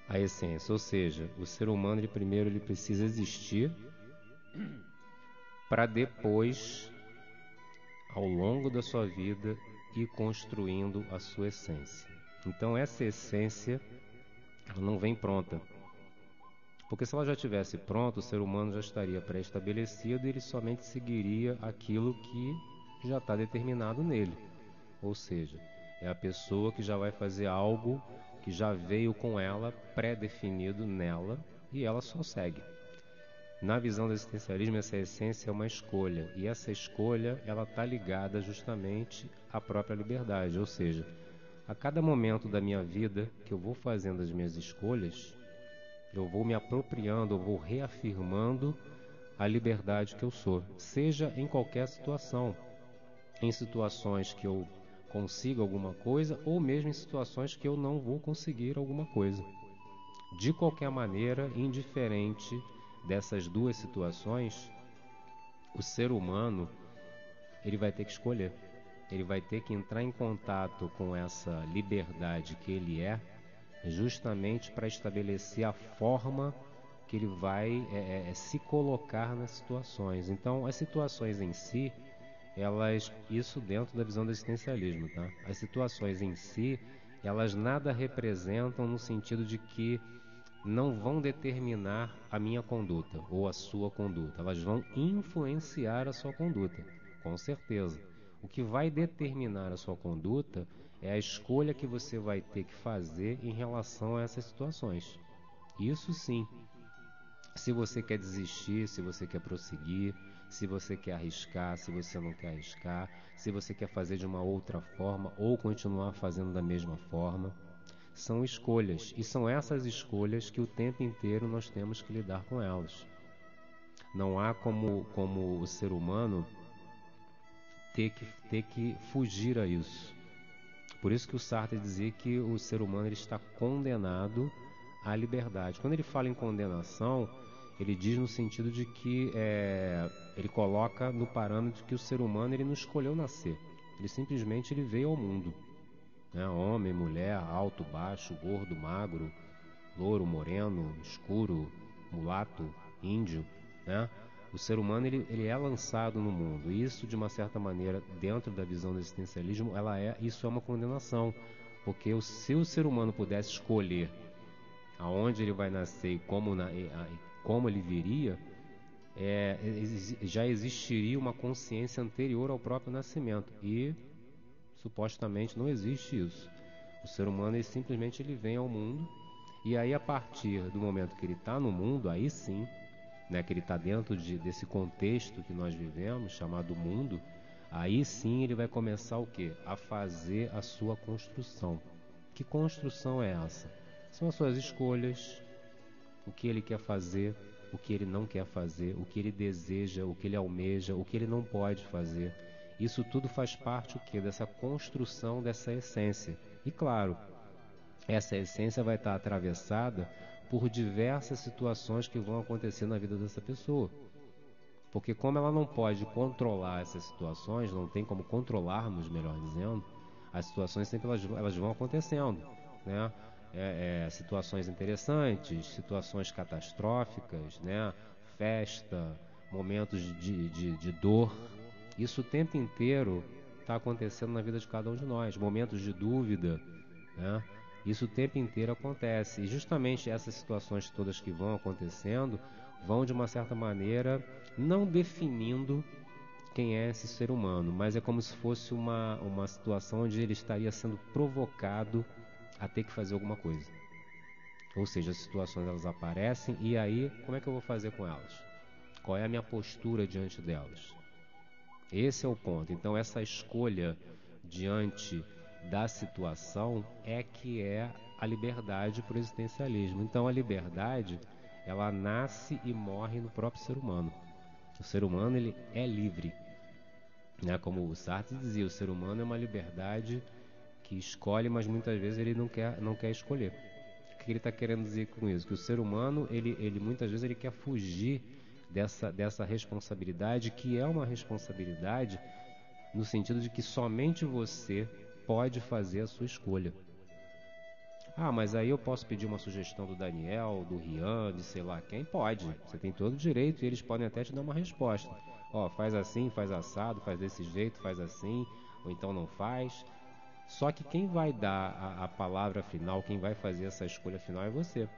a essência, ou seja, o ser humano primeiro ele precisa existir para depois, ao longo da sua vida, ir construindo a sua essência. Então essa essência ela não vem pronta, porque se ela já estivesse pronta, o ser humano já estaria pré-estabelecido e ele somente seguiria aquilo que já está determinado nele, ou seja, é a pessoa que já vai fazer algo que já veio com ela pré-definido nela e ela só segue. Na visão do existencialismo, essa essência é uma escolha, e essa escolha ela está ligada justamente à própria liberdade, ou seja, a cada momento da minha vida que eu vou fazendo as minhas escolhas, eu vou me apropriando, eu vou reafirmando a liberdade que eu sou, seja em qualquer situação, em situações que eu consigo alguma coisa ou mesmo em situações que eu não vou conseguir alguma coisa. De qualquer maneira, indiferente dessas duas situações, o ser humano ele vai ter que escolher, ele vai ter que entrar em contato com essa liberdade que ele é, justamente para estabelecer a forma que ele vai se colocar nas situações. Então, as situações em si, isso dentro da visão do existencialismo, tá? As situações em si, elas nada representam no sentido de que não vão determinar a minha conduta ou a sua conduta. Elas vão influenciar a sua conduta, com certeza. O que vai determinar a sua conduta é a escolha que você vai ter que fazer em relação a essas situações. Isso sim. Se você quer desistir, se você quer prosseguir, se você quer arriscar, se você não quer arriscar, se você quer fazer de uma outra forma ou continuar fazendo da mesma forma. São escolhas, e são essas escolhas que o tempo inteiro nós temos que lidar com elas. Não há como o ser humano ter que fugir a isso. Por isso que o Sartre dizia que o ser humano ele está condenado à liberdade. Quando ele fala em condenação, ele diz no sentido de que ele coloca no parâmetro que o ser humano ele não escolheu nascer. Ele simplesmente veio ao mundo. Homem, mulher, alto, baixo, gordo, magro, louro, moreno, escuro, mulato, índio, né? O ser humano ele é lançado no mundo. E isso, de uma certa maneira, dentro da visão do existencialismo, isso é uma condenação, porque se o ser humano pudesse escolher aonde ele vai nascer e como ele viria, já existiria uma consciência anterior ao próprio nascimento, e supostamente não existe isso. O ser humano ele simplesmente vem ao mundo, e aí a partir do momento que ele está no mundo, aí sim, né, que ele está dentro desse contexto que nós vivemos, chamado mundo, aí sim ele vai começar o quê? A fazer a sua construção. Que construção é essa? São as suas escolhas, o que ele quer fazer, o que ele não quer fazer, o que ele deseja, o que ele almeja, o que ele não pode fazer. Isso tudo faz parte o quê? Dessa construção dessa essência. E claro, essa essência vai estar atravessada por diversas situações que vão acontecer na vida dessa pessoa. Porque como ela não pode controlar essas situações, não tem como controlarmos, melhor dizendo, As situações sempre elas vão acontecendo, né? Situações interessantes, situações catastróficas, né? Festa, momentos de dor. Isso o tempo inteiro está acontecendo na vida de cada um de nós. Momentos de dúvida, né? Isso o tempo inteiro acontece. E justamente essas situações todas que vão acontecendo vão, de uma certa maneira, não definindo quem é esse ser humano, mas é como se fosse uma situação onde ele estaria sendo provocado a ter que fazer alguma coisa. Ou seja, as situações elas aparecem e aí, como é que eu vou fazer com elas? Qual é a minha postura diante delas? Esse é o ponto. Então, essa escolha diante da situação é que é a liberdade para o existencialismo. Então, a liberdade, ela nasce e morre no próprio ser humano. O ser humano, ele é livre. Né? Como o Sartre dizia, o ser humano é uma liberdade que escolhe, mas muitas vezes ele não quer escolher. O que ele está querendo dizer com isso? Que o ser humano, ele muitas vezes ele quer fugir dessa responsabilidade, que é uma responsabilidade no sentido de que somente você pode fazer a sua escolha. Ah, mas aí eu posso pedir uma sugestão do Daniel, do Rian, de sei lá quem? Pode. Você tem todo o direito e eles podem até te dar uma resposta. Ó, faz assim, faz assado, faz desse jeito, faz assim, ou então não faz. Só que quem vai dar a palavra final, quem vai fazer essa escolha final é você.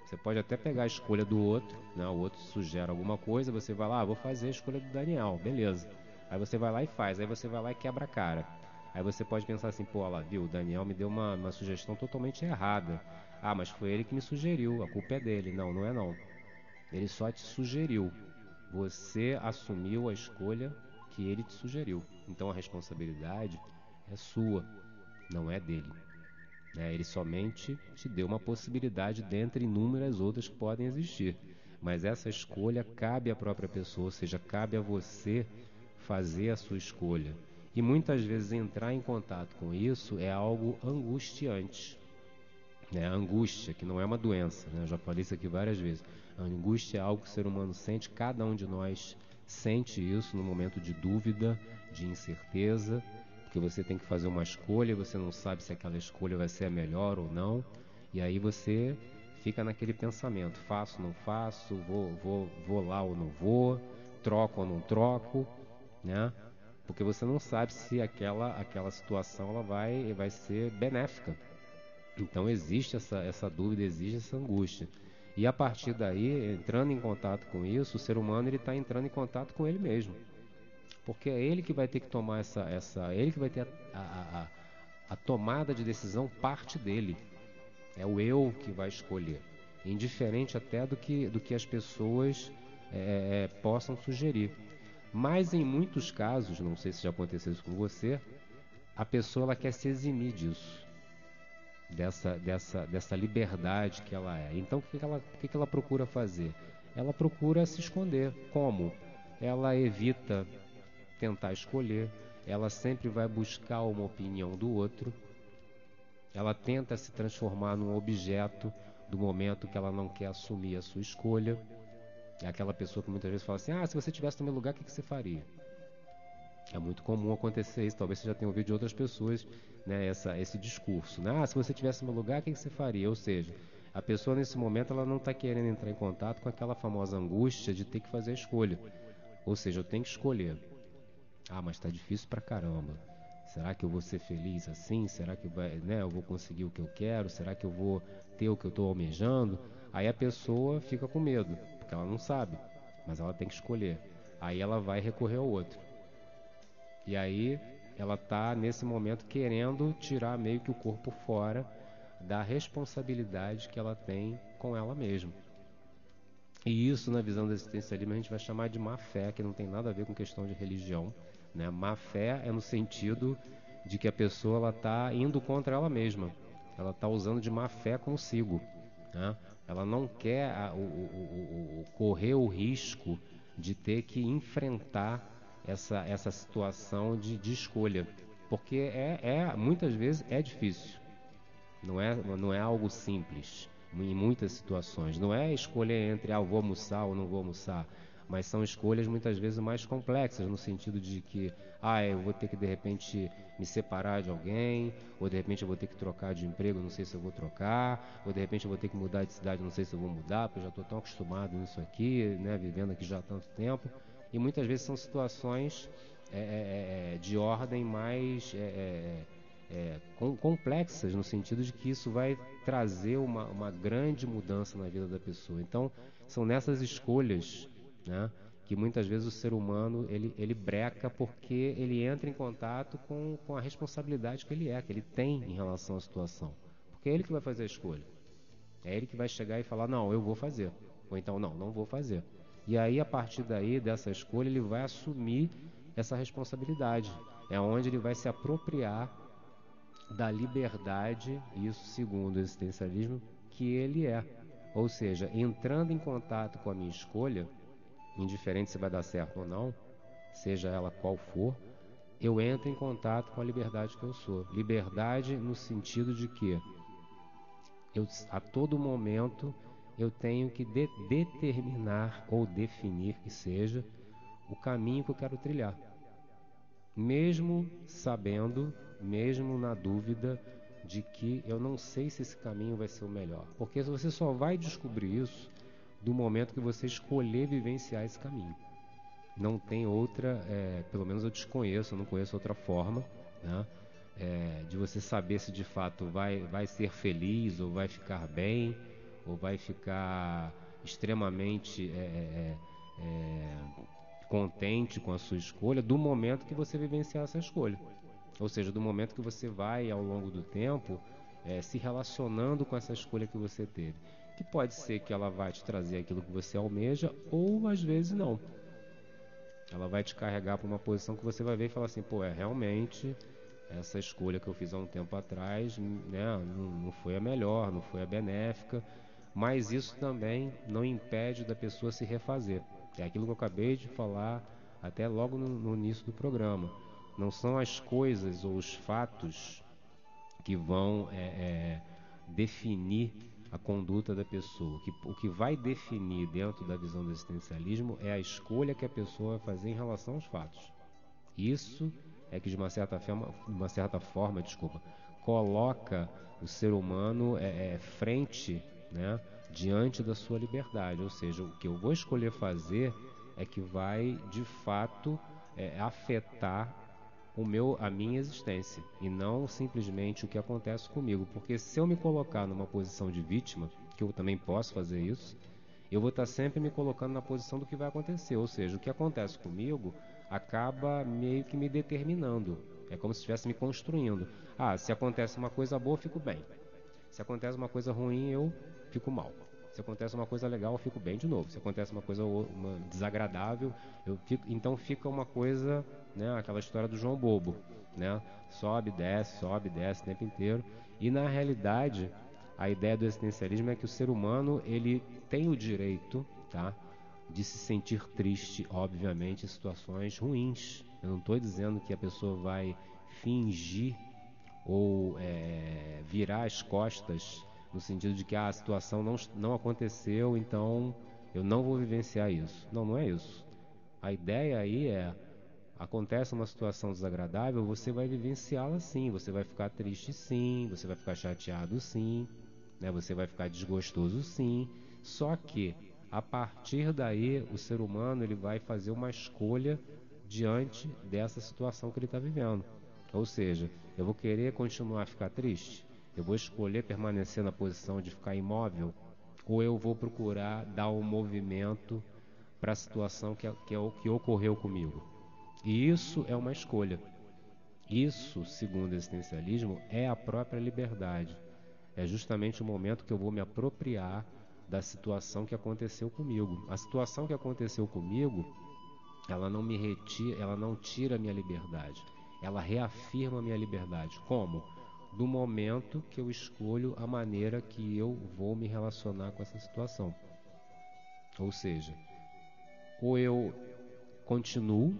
Você pode até pegar a escolha do outro, né? O outro sugere alguma coisa, você vai lá, vou fazer a escolha do Daniel, beleza. Aí você vai lá e faz, aí você vai lá e quebra a cara. Aí você pode pensar assim, pô, lá, viu, o Daniel me deu uma sugestão totalmente errada. Ah, mas foi ele que me sugeriu, a culpa é dele. Não, não é não. Ele só te sugeriu. Você assumiu a escolha que ele te sugeriu. Então a responsabilidade é sua, não é dele. Ele somente te deu uma possibilidade dentre inúmeras outras que podem existir. Mas essa escolha cabe à própria pessoa, ou seja, cabe a você fazer a sua escolha. E muitas vezes entrar em contato com isso é algo angustiante. A angústia, que não é uma doença, eu já falei isso aqui várias vezes. A angústia é algo que o ser humano sente, cada um de nós sente isso no momento de dúvida, de incerteza, porque você tem que fazer uma escolha e você não sabe se aquela escolha vai ser a melhor ou não. E aí você fica naquele pensamento, faço, não faço, vou lá ou não vou, troco ou não troco, né? Porque você não sabe se aquela situação ela vai ser benéfica. Então existe essa dúvida, existe essa angústia. E a partir daí, entrando em contato com isso, o ser humano ele está entrando em contato com ele mesmo. Porque é ele que vai ter que tomar ele que vai ter a tomada de decisão, parte dele. É o eu que vai escolher. Indiferente até do que as pessoas possam sugerir. Mas em muitos casos, não sei se já aconteceu isso com você, a pessoa ela quer se eximir disso. Dessa liberdade que ela é. Então o que ela procura fazer? Ela procura se esconder. Como? Ela evita tentar escolher, ela sempre vai buscar uma opinião do outro, ela tenta se transformar num objeto do momento que ela não quer assumir a sua escolha. É aquela pessoa que muitas vezes fala assim, se você estivesse no meu lugar, o que você faria? É muito comum acontecer isso, talvez você já tenha ouvido de outras pessoas, né, esse discurso, né? Se você estivesse no meu lugar, o que você faria? Ou seja, a pessoa nesse momento ela não está querendo entrar em contato com aquela famosa angústia de ter que fazer a escolha. Ou seja, eu tenho que escolher. Mas está difícil pra caramba. Será que eu vou ser feliz assim? Será que eu vou conseguir o que eu quero? Será que eu vou ter o que eu estou almejando? Aí a pessoa fica com medo, porque ela não sabe, mas ela tem que escolher. Aí ela vai recorrer ao outro. E aí ela está nesse momento querendo tirar meio que o corpo fora da responsabilidade que ela tem com ela mesma. E isso, na visão do existencialismo, a gente vai chamar de má fé, que não tem nada a ver com questão de religião. Má fé é no sentido de que a pessoa está indo contra ela mesma. Ela está usando de má fé consigo. Né? Ela não quer correr o risco de ter que enfrentar essa situação de escolha. Porque muitas vezes é difícil. Não é algo simples. Em muitas situações. Não é escolher entre eu vou almoçar ou não vou almoçar. mas são escolhas muitas vezes mais complexas, no sentido de que eu vou ter que de repente me separar de alguém, ou de repente eu vou ter que trocar de emprego, não sei se eu vou trocar, ou de repente eu vou ter que mudar de cidade, não sei se eu vou mudar, porque eu já estou tão acostumado nisso aqui, né, vivendo aqui já há tanto tempo. E muitas vezes são situações de ordem mais complexas, no sentido de que isso vai trazer uma grande mudança na vida da pessoa. Então, são nessas escolhas, né, que muitas vezes o ser humano ele breca, porque ele entra em contato com a responsabilidade que ele tem em relação à situação. Porque é ele que vai fazer a escolha. É ele que vai chegar e falar, não, eu vou fazer. Ou então, não vou fazer. E aí, a partir daí, dessa escolha, ele vai assumir essa responsabilidade. É onde ele vai se apropriar da liberdade, isso segundo o existencialismo, que ele é. Ou seja, entrando em contato com a minha escolha, indiferente se vai dar certo ou não, seja ela qual for, eu entro em contato com a liberdade que eu sou. Liberdade no sentido de que a todo momento eu tenho que determinar ou definir, que seja, o caminho que eu quero trilhar. Mesmo sabendo, mesmo na dúvida de que eu não sei se esse caminho vai ser o melhor. Porque você só vai descobrir isso do momento que você escolher vivenciar esse caminho. Não tem outra, pelo menos eu desconheço, eu não conheço outra forma, né, de você saber se de fato vai ser feliz, ou vai ficar bem, ou vai ficar extremamente contente com a sua escolha, do momento que você vivenciar essa escolha. Ou seja, do momento que você vai, ao longo do tempo, se relacionando com essa escolha que você teve. Que pode ser que ela vai te trazer aquilo que você almeja, ou às vezes não. Ela vai te carregar para uma posição que você vai ver e falar assim, realmente, essa escolha que eu fiz há um tempo atrás, né, não foi a melhor, não foi a benéfica, mas isso também não impede da pessoa se refazer. É aquilo que eu acabei de falar até logo no início do programa. Não são as coisas ou os fatos que vão definir a conduta da pessoa. O que vai definir dentro da visão do existencialismo é a escolha que a pessoa vai fazer em relação aos fatos. Isso é que de uma certa forma, coloca o ser humano frente, né, diante da sua liberdade. Ou seja, o que eu vou escolher fazer é que vai de fato afetar a minha existência, e não simplesmente o que acontece comigo. Porque se eu me colocar numa posição de vítima, que eu também posso fazer isso, eu vou estar sempre me colocando na posição do que vai acontecer. Ou seja, o que acontece comigo acaba meio que me determinando. É como se estivesse me construindo. Se acontece uma coisa boa, eu fico bem. Se acontece uma coisa ruim, eu fico mal. Se acontece uma coisa legal, eu fico bem de novo. Se acontece uma coisa desagradável, eu fico. Então fica uma coisa, né, aquela história do João Bobo, né? Sobe, desce o tempo inteiro. E na realidade, a ideia do existencialismo é que o ser humano, ele tem o direito, tá, de se sentir triste, obviamente, em situações ruins. Eu não estou dizendo que a pessoa vai fingir ou virar as costas, no sentido de que a situação não aconteceu, então eu não vou vivenciar isso. Não é isso. A ideia aí acontece uma situação desagradável, você vai vivenciá-la sim, você vai ficar triste sim, você vai ficar chateado sim, né? Você vai ficar desgostoso sim, só que a partir daí o ser humano ele vai fazer uma escolha diante dessa situação que ele está vivendo. Ou seja, eu vou querer continuar a ficar triste? Eu vou escolher permanecer na posição de ficar imóvel? Ou eu vou procurar dar um movimento para a situação que ocorreu comigo? E isso é uma escolha. Isso, segundo o existencialismo, é a própria liberdade. É justamente o momento que eu vou me apropriar da situação que aconteceu comigo. A situação que aconteceu comigo, ela não me retira, ela não tira a minha liberdade. Ela reafirma a minha liberdade. Como? Do momento que eu escolho a maneira que eu vou me relacionar com essa situação. Ou seja, ou eu continuo,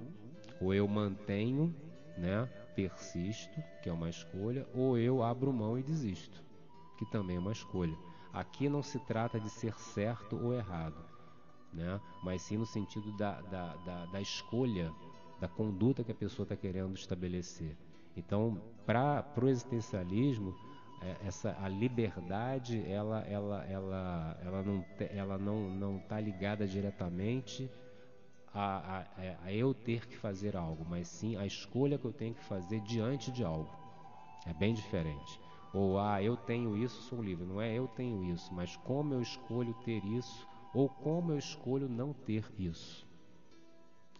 ou eu mantenho, né, persisto, que é uma escolha, ou eu abro mão e desisto, que também é uma escolha. Aqui não se trata de ser certo ou errado. né? Mas sim no sentido da escolha, da conduta que a pessoa está querendo estabelecer. Então, para o existencialismo, a liberdade ela não está ligada diretamente a eu ter que fazer algo, mas sim a escolha que eu tenho que fazer diante de algo. É bem diferente. Ou eu tenho isso, sou livre. Não é eu tenho isso, mas como eu escolho ter isso, ou como eu escolho não ter isso.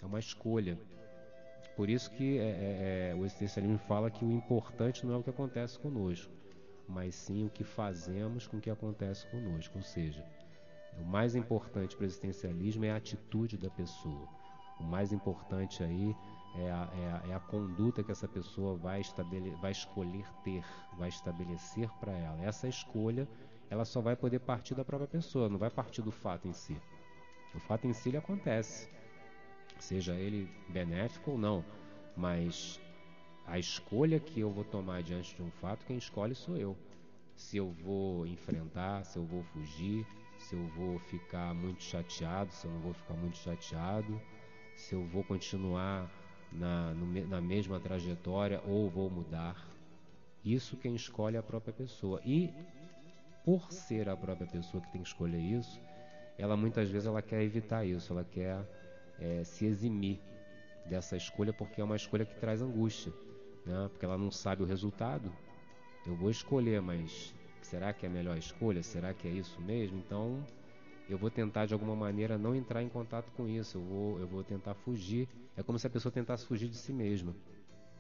É uma escolha. Por isso que o existencialismo fala que o importante não é o que acontece conosco, mas sim o que fazemos com o que acontece conosco. Ou seja, o mais importante para o existencialismo é a atitude da pessoa. O mais importante aí é a conduta que essa pessoa vai escolher ter, vai estabelecer para ela. Essa escolha, ela só vai poder partir da própria pessoa, não vai partir do fato em si. O fato em si ele acontece, seja ele benéfico ou não, mas a escolha que eu vou tomar diante de um fato, quem escolhe sou eu. Se eu vou enfrentar, se eu vou fugir, se eu vou ficar muito chateado, se eu não vou ficar muito chateado, se eu vou continuar na mesma trajetória ou vou mudar. Isso quem escolhe é a própria pessoa. E por ser a própria pessoa que tem que escolher isso, ela muitas vezes ela quer evitar isso, ela quer se eximir dessa escolha, porque é uma escolha que traz angústia, né? Porque ela não sabe o resultado. Eu vou escolher, mas será que é a melhor escolha? Será que é isso mesmo? Então eu vou tentar de alguma maneira não entrar em contato com isso, eu vou tentar fugir. É como se a pessoa tentasse fugir de si mesma,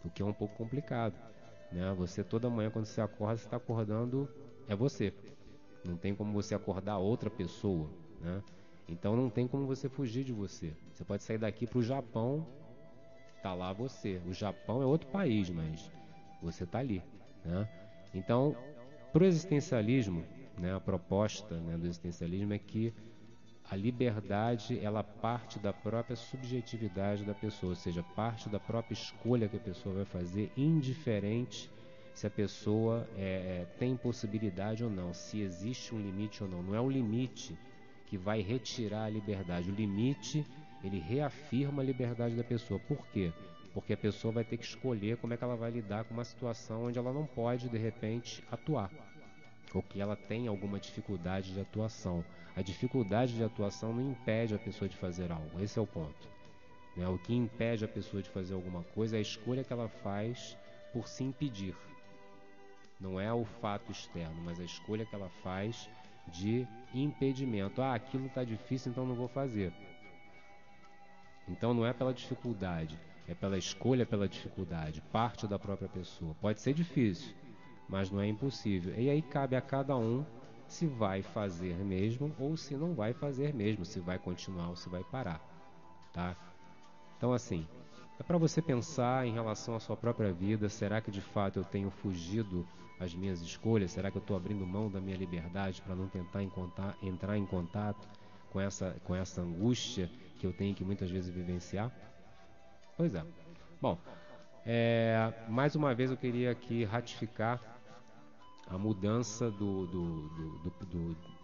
o que é um pouco complicado, né? Você toda manhã quando você acorda, você está acordando, é você. Não tem como você acordar outra pessoa, né? Então não tem como você fugir de você. Você pode sair daqui para o Japão, tá lá você. O Japão é outro país, mas você tá ali, né? Então, para o existencialismo, né, a proposta, né, do existencialismo é que a liberdade ela parte da própria subjetividade da pessoa, ou seja, parte da própria escolha que a pessoa vai fazer, indiferente se a pessoa tem possibilidade ou não, se existe um limite ou não. Não é o limite que vai retirar a liberdade. O limite, ele reafirma a liberdade da pessoa. Por quê? Porque a pessoa vai ter que escolher como é que ela vai lidar com uma situação onde ela não pode, de repente, atuar, ou que ela tem alguma dificuldade de atuação. A dificuldade de atuação não impede a pessoa de fazer algo. Esse é o ponto, né? O que impede a pessoa de fazer alguma coisa é a escolha que ela faz por se impedir. Não é o fato externo, mas a escolha que ela faz de impedimento. Aquilo está difícil, então não vou fazer. Então não é pela dificuldade, é pela escolha pela dificuldade. Parte da própria pessoa. Pode ser difícil, mas não é impossível. E aí cabe a cada um se vai fazer mesmo ou se não vai fazer mesmo, se vai continuar ou se vai parar, tá? Então assim, é para você pensar em relação à sua própria vida. Será que de fato eu tenho fugido às minhas escolhas? Será que eu estou abrindo mão da minha liberdade para não tentar entrar em contato com essa angústia que eu tenho que muitas vezes vivenciar? Pois é. Bom, mais uma vez eu queria aqui ratificar a mudança do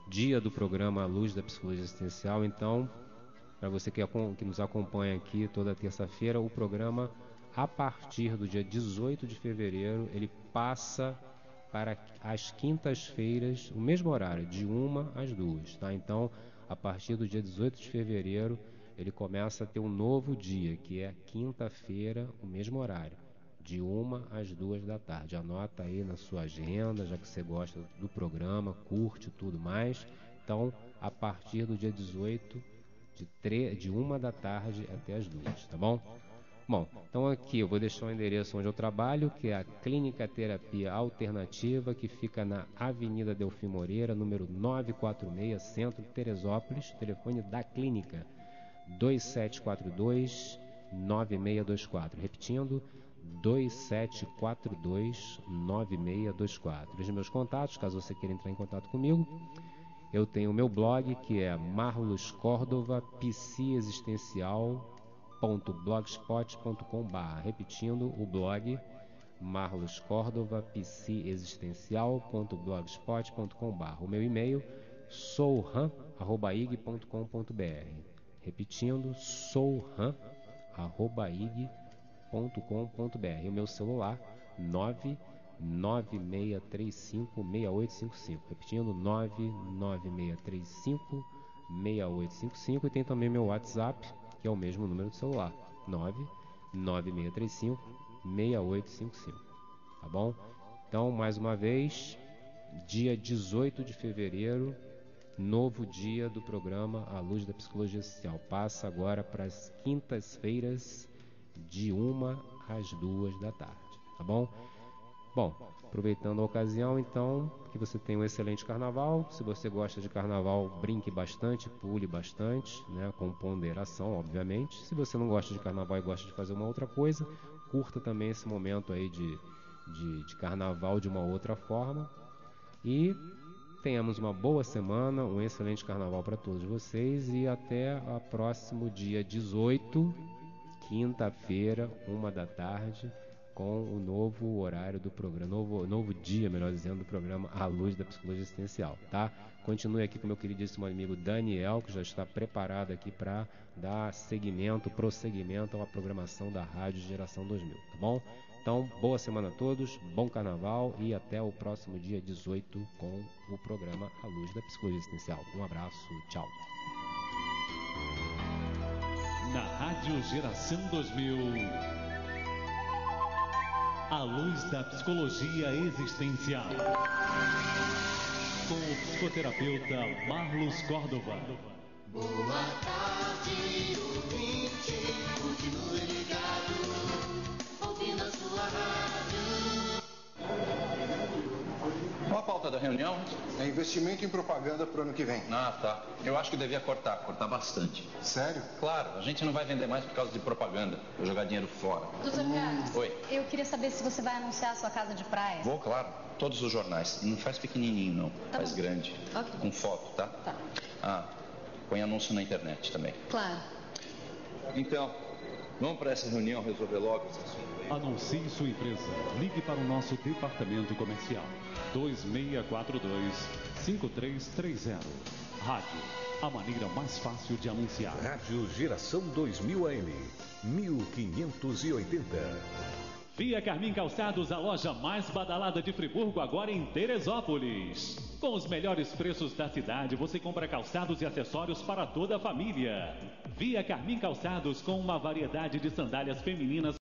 dia do programa Luz da Psicologia Existencial. Então, para você que nos acompanha aqui toda terça-feira, o programa, a partir do dia 18 de fevereiro, ele passa para as quintas-feiras, o mesmo horário, de 1 às 2, tá? Então, a partir do dia 18 de fevereiro, ele começa a ter um novo dia, que é quinta-feira, o mesmo horário, de 1 às 2 da tarde. Anota aí na sua agenda, já que você gosta do programa, curte tudo mais. Então, a partir do dia 18, de 1 da tarde até as 2, tá bom? Bom, então aqui eu vou deixar o endereço onde eu trabalho, que é a Clínica Terapia Alternativa, que fica na Avenida Delfim Moreira, número 946, Centro de Teresópolis. Telefone da clínica 2742-9624. Repetindo, 2742-9624. Os meus contatos, caso você queira entrar em contato comigo, eu tenho o meu blog, que é Marlos Córdova psiexistencial.blogspot.com/. Repetindo, o blog Marlos Córdova psiexistencial.blogspot.com/. O meu e-mail, souhan, souran@ig.com.br. Repetindo, souran@ig.com.br. E o meu celular 996356855. Repetindo, 996356855. E tem também meu WhatsApp, que é o mesmo número de celular, 996356855. Tá bom? Então, mais uma vez, dia 18 de fevereiro, novo dia do programa A Luz da Psicologia Social. Passa agora para as quintas-feiras, de 1 às 2 da tarde. Tá bom? Bom, aproveitando a ocasião, então, que você tenha um excelente carnaval. Se você gosta de carnaval, brinque bastante, pule bastante, né, com ponderação, obviamente. Se você não gosta de carnaval e gosta de fazer uma outra coisa, curta também esse momento aí de carnaval de uma outra forma. E tenhamos uma boa semana, um excelente carnaval para todos vocês e até o próximo dia 18, quinta-feira, 1 da tarde, com o novo horário do programa, novo dia, melhor dizendo, do programa A Luz da Psicologia Existencial, tá? Continue aqui com o meu queridíssimo amigo Daniel, que já está preparado aqui para dar prosseguimento à programação da Rádio Geração 2000, tá bom? Então, boa semana a todos, bom carnaval e até o próximo dia 18 com o programa A Luz da Psicologia Existencial. Um abraço, tchau. Na Rádio Geração 2000, A Luz da Psicologia Existencial, com o psicoterapeuta Marlos Córdova. Boa tarde, ouvinte, continue ligado, ouvindo a sua rádio. Qual a pauta da reunião? É investimento em propaganda pro ano que vem. Ah, tá. Eu acho que devia cortar bastante. Sério? Claro, a gente não vai vender mais por causa de propaganda, vou jogar dinheiro fora. Doutor Carlos, Oi. Eu queria saber se você vai anunciar a sua casa de praia. Vou, claro. Todos os jornais. E não faz pequenininho, não. Tá faz bom. grande. Ok. Com foto, tá? Tá. Ah, põe anúncio na internet também. Claro. Então, vamos para essa reunião resolver logo esse assunto aí. Anuncie sua empresa. Ligue para o nosso departamento comercial. 2642-5330. Rádio, a maneira mais fácil de anunciar. Rádio Geração 2000 AM, 1580. Via Carmim Calçados, a loja mais badalada de Friburgo, agora em Teresópolis. Com os melhores preços da cidade, você compra calçados e acessórios para toda a família. Via Carmim Calçados, com uma variedade de sandálias femininas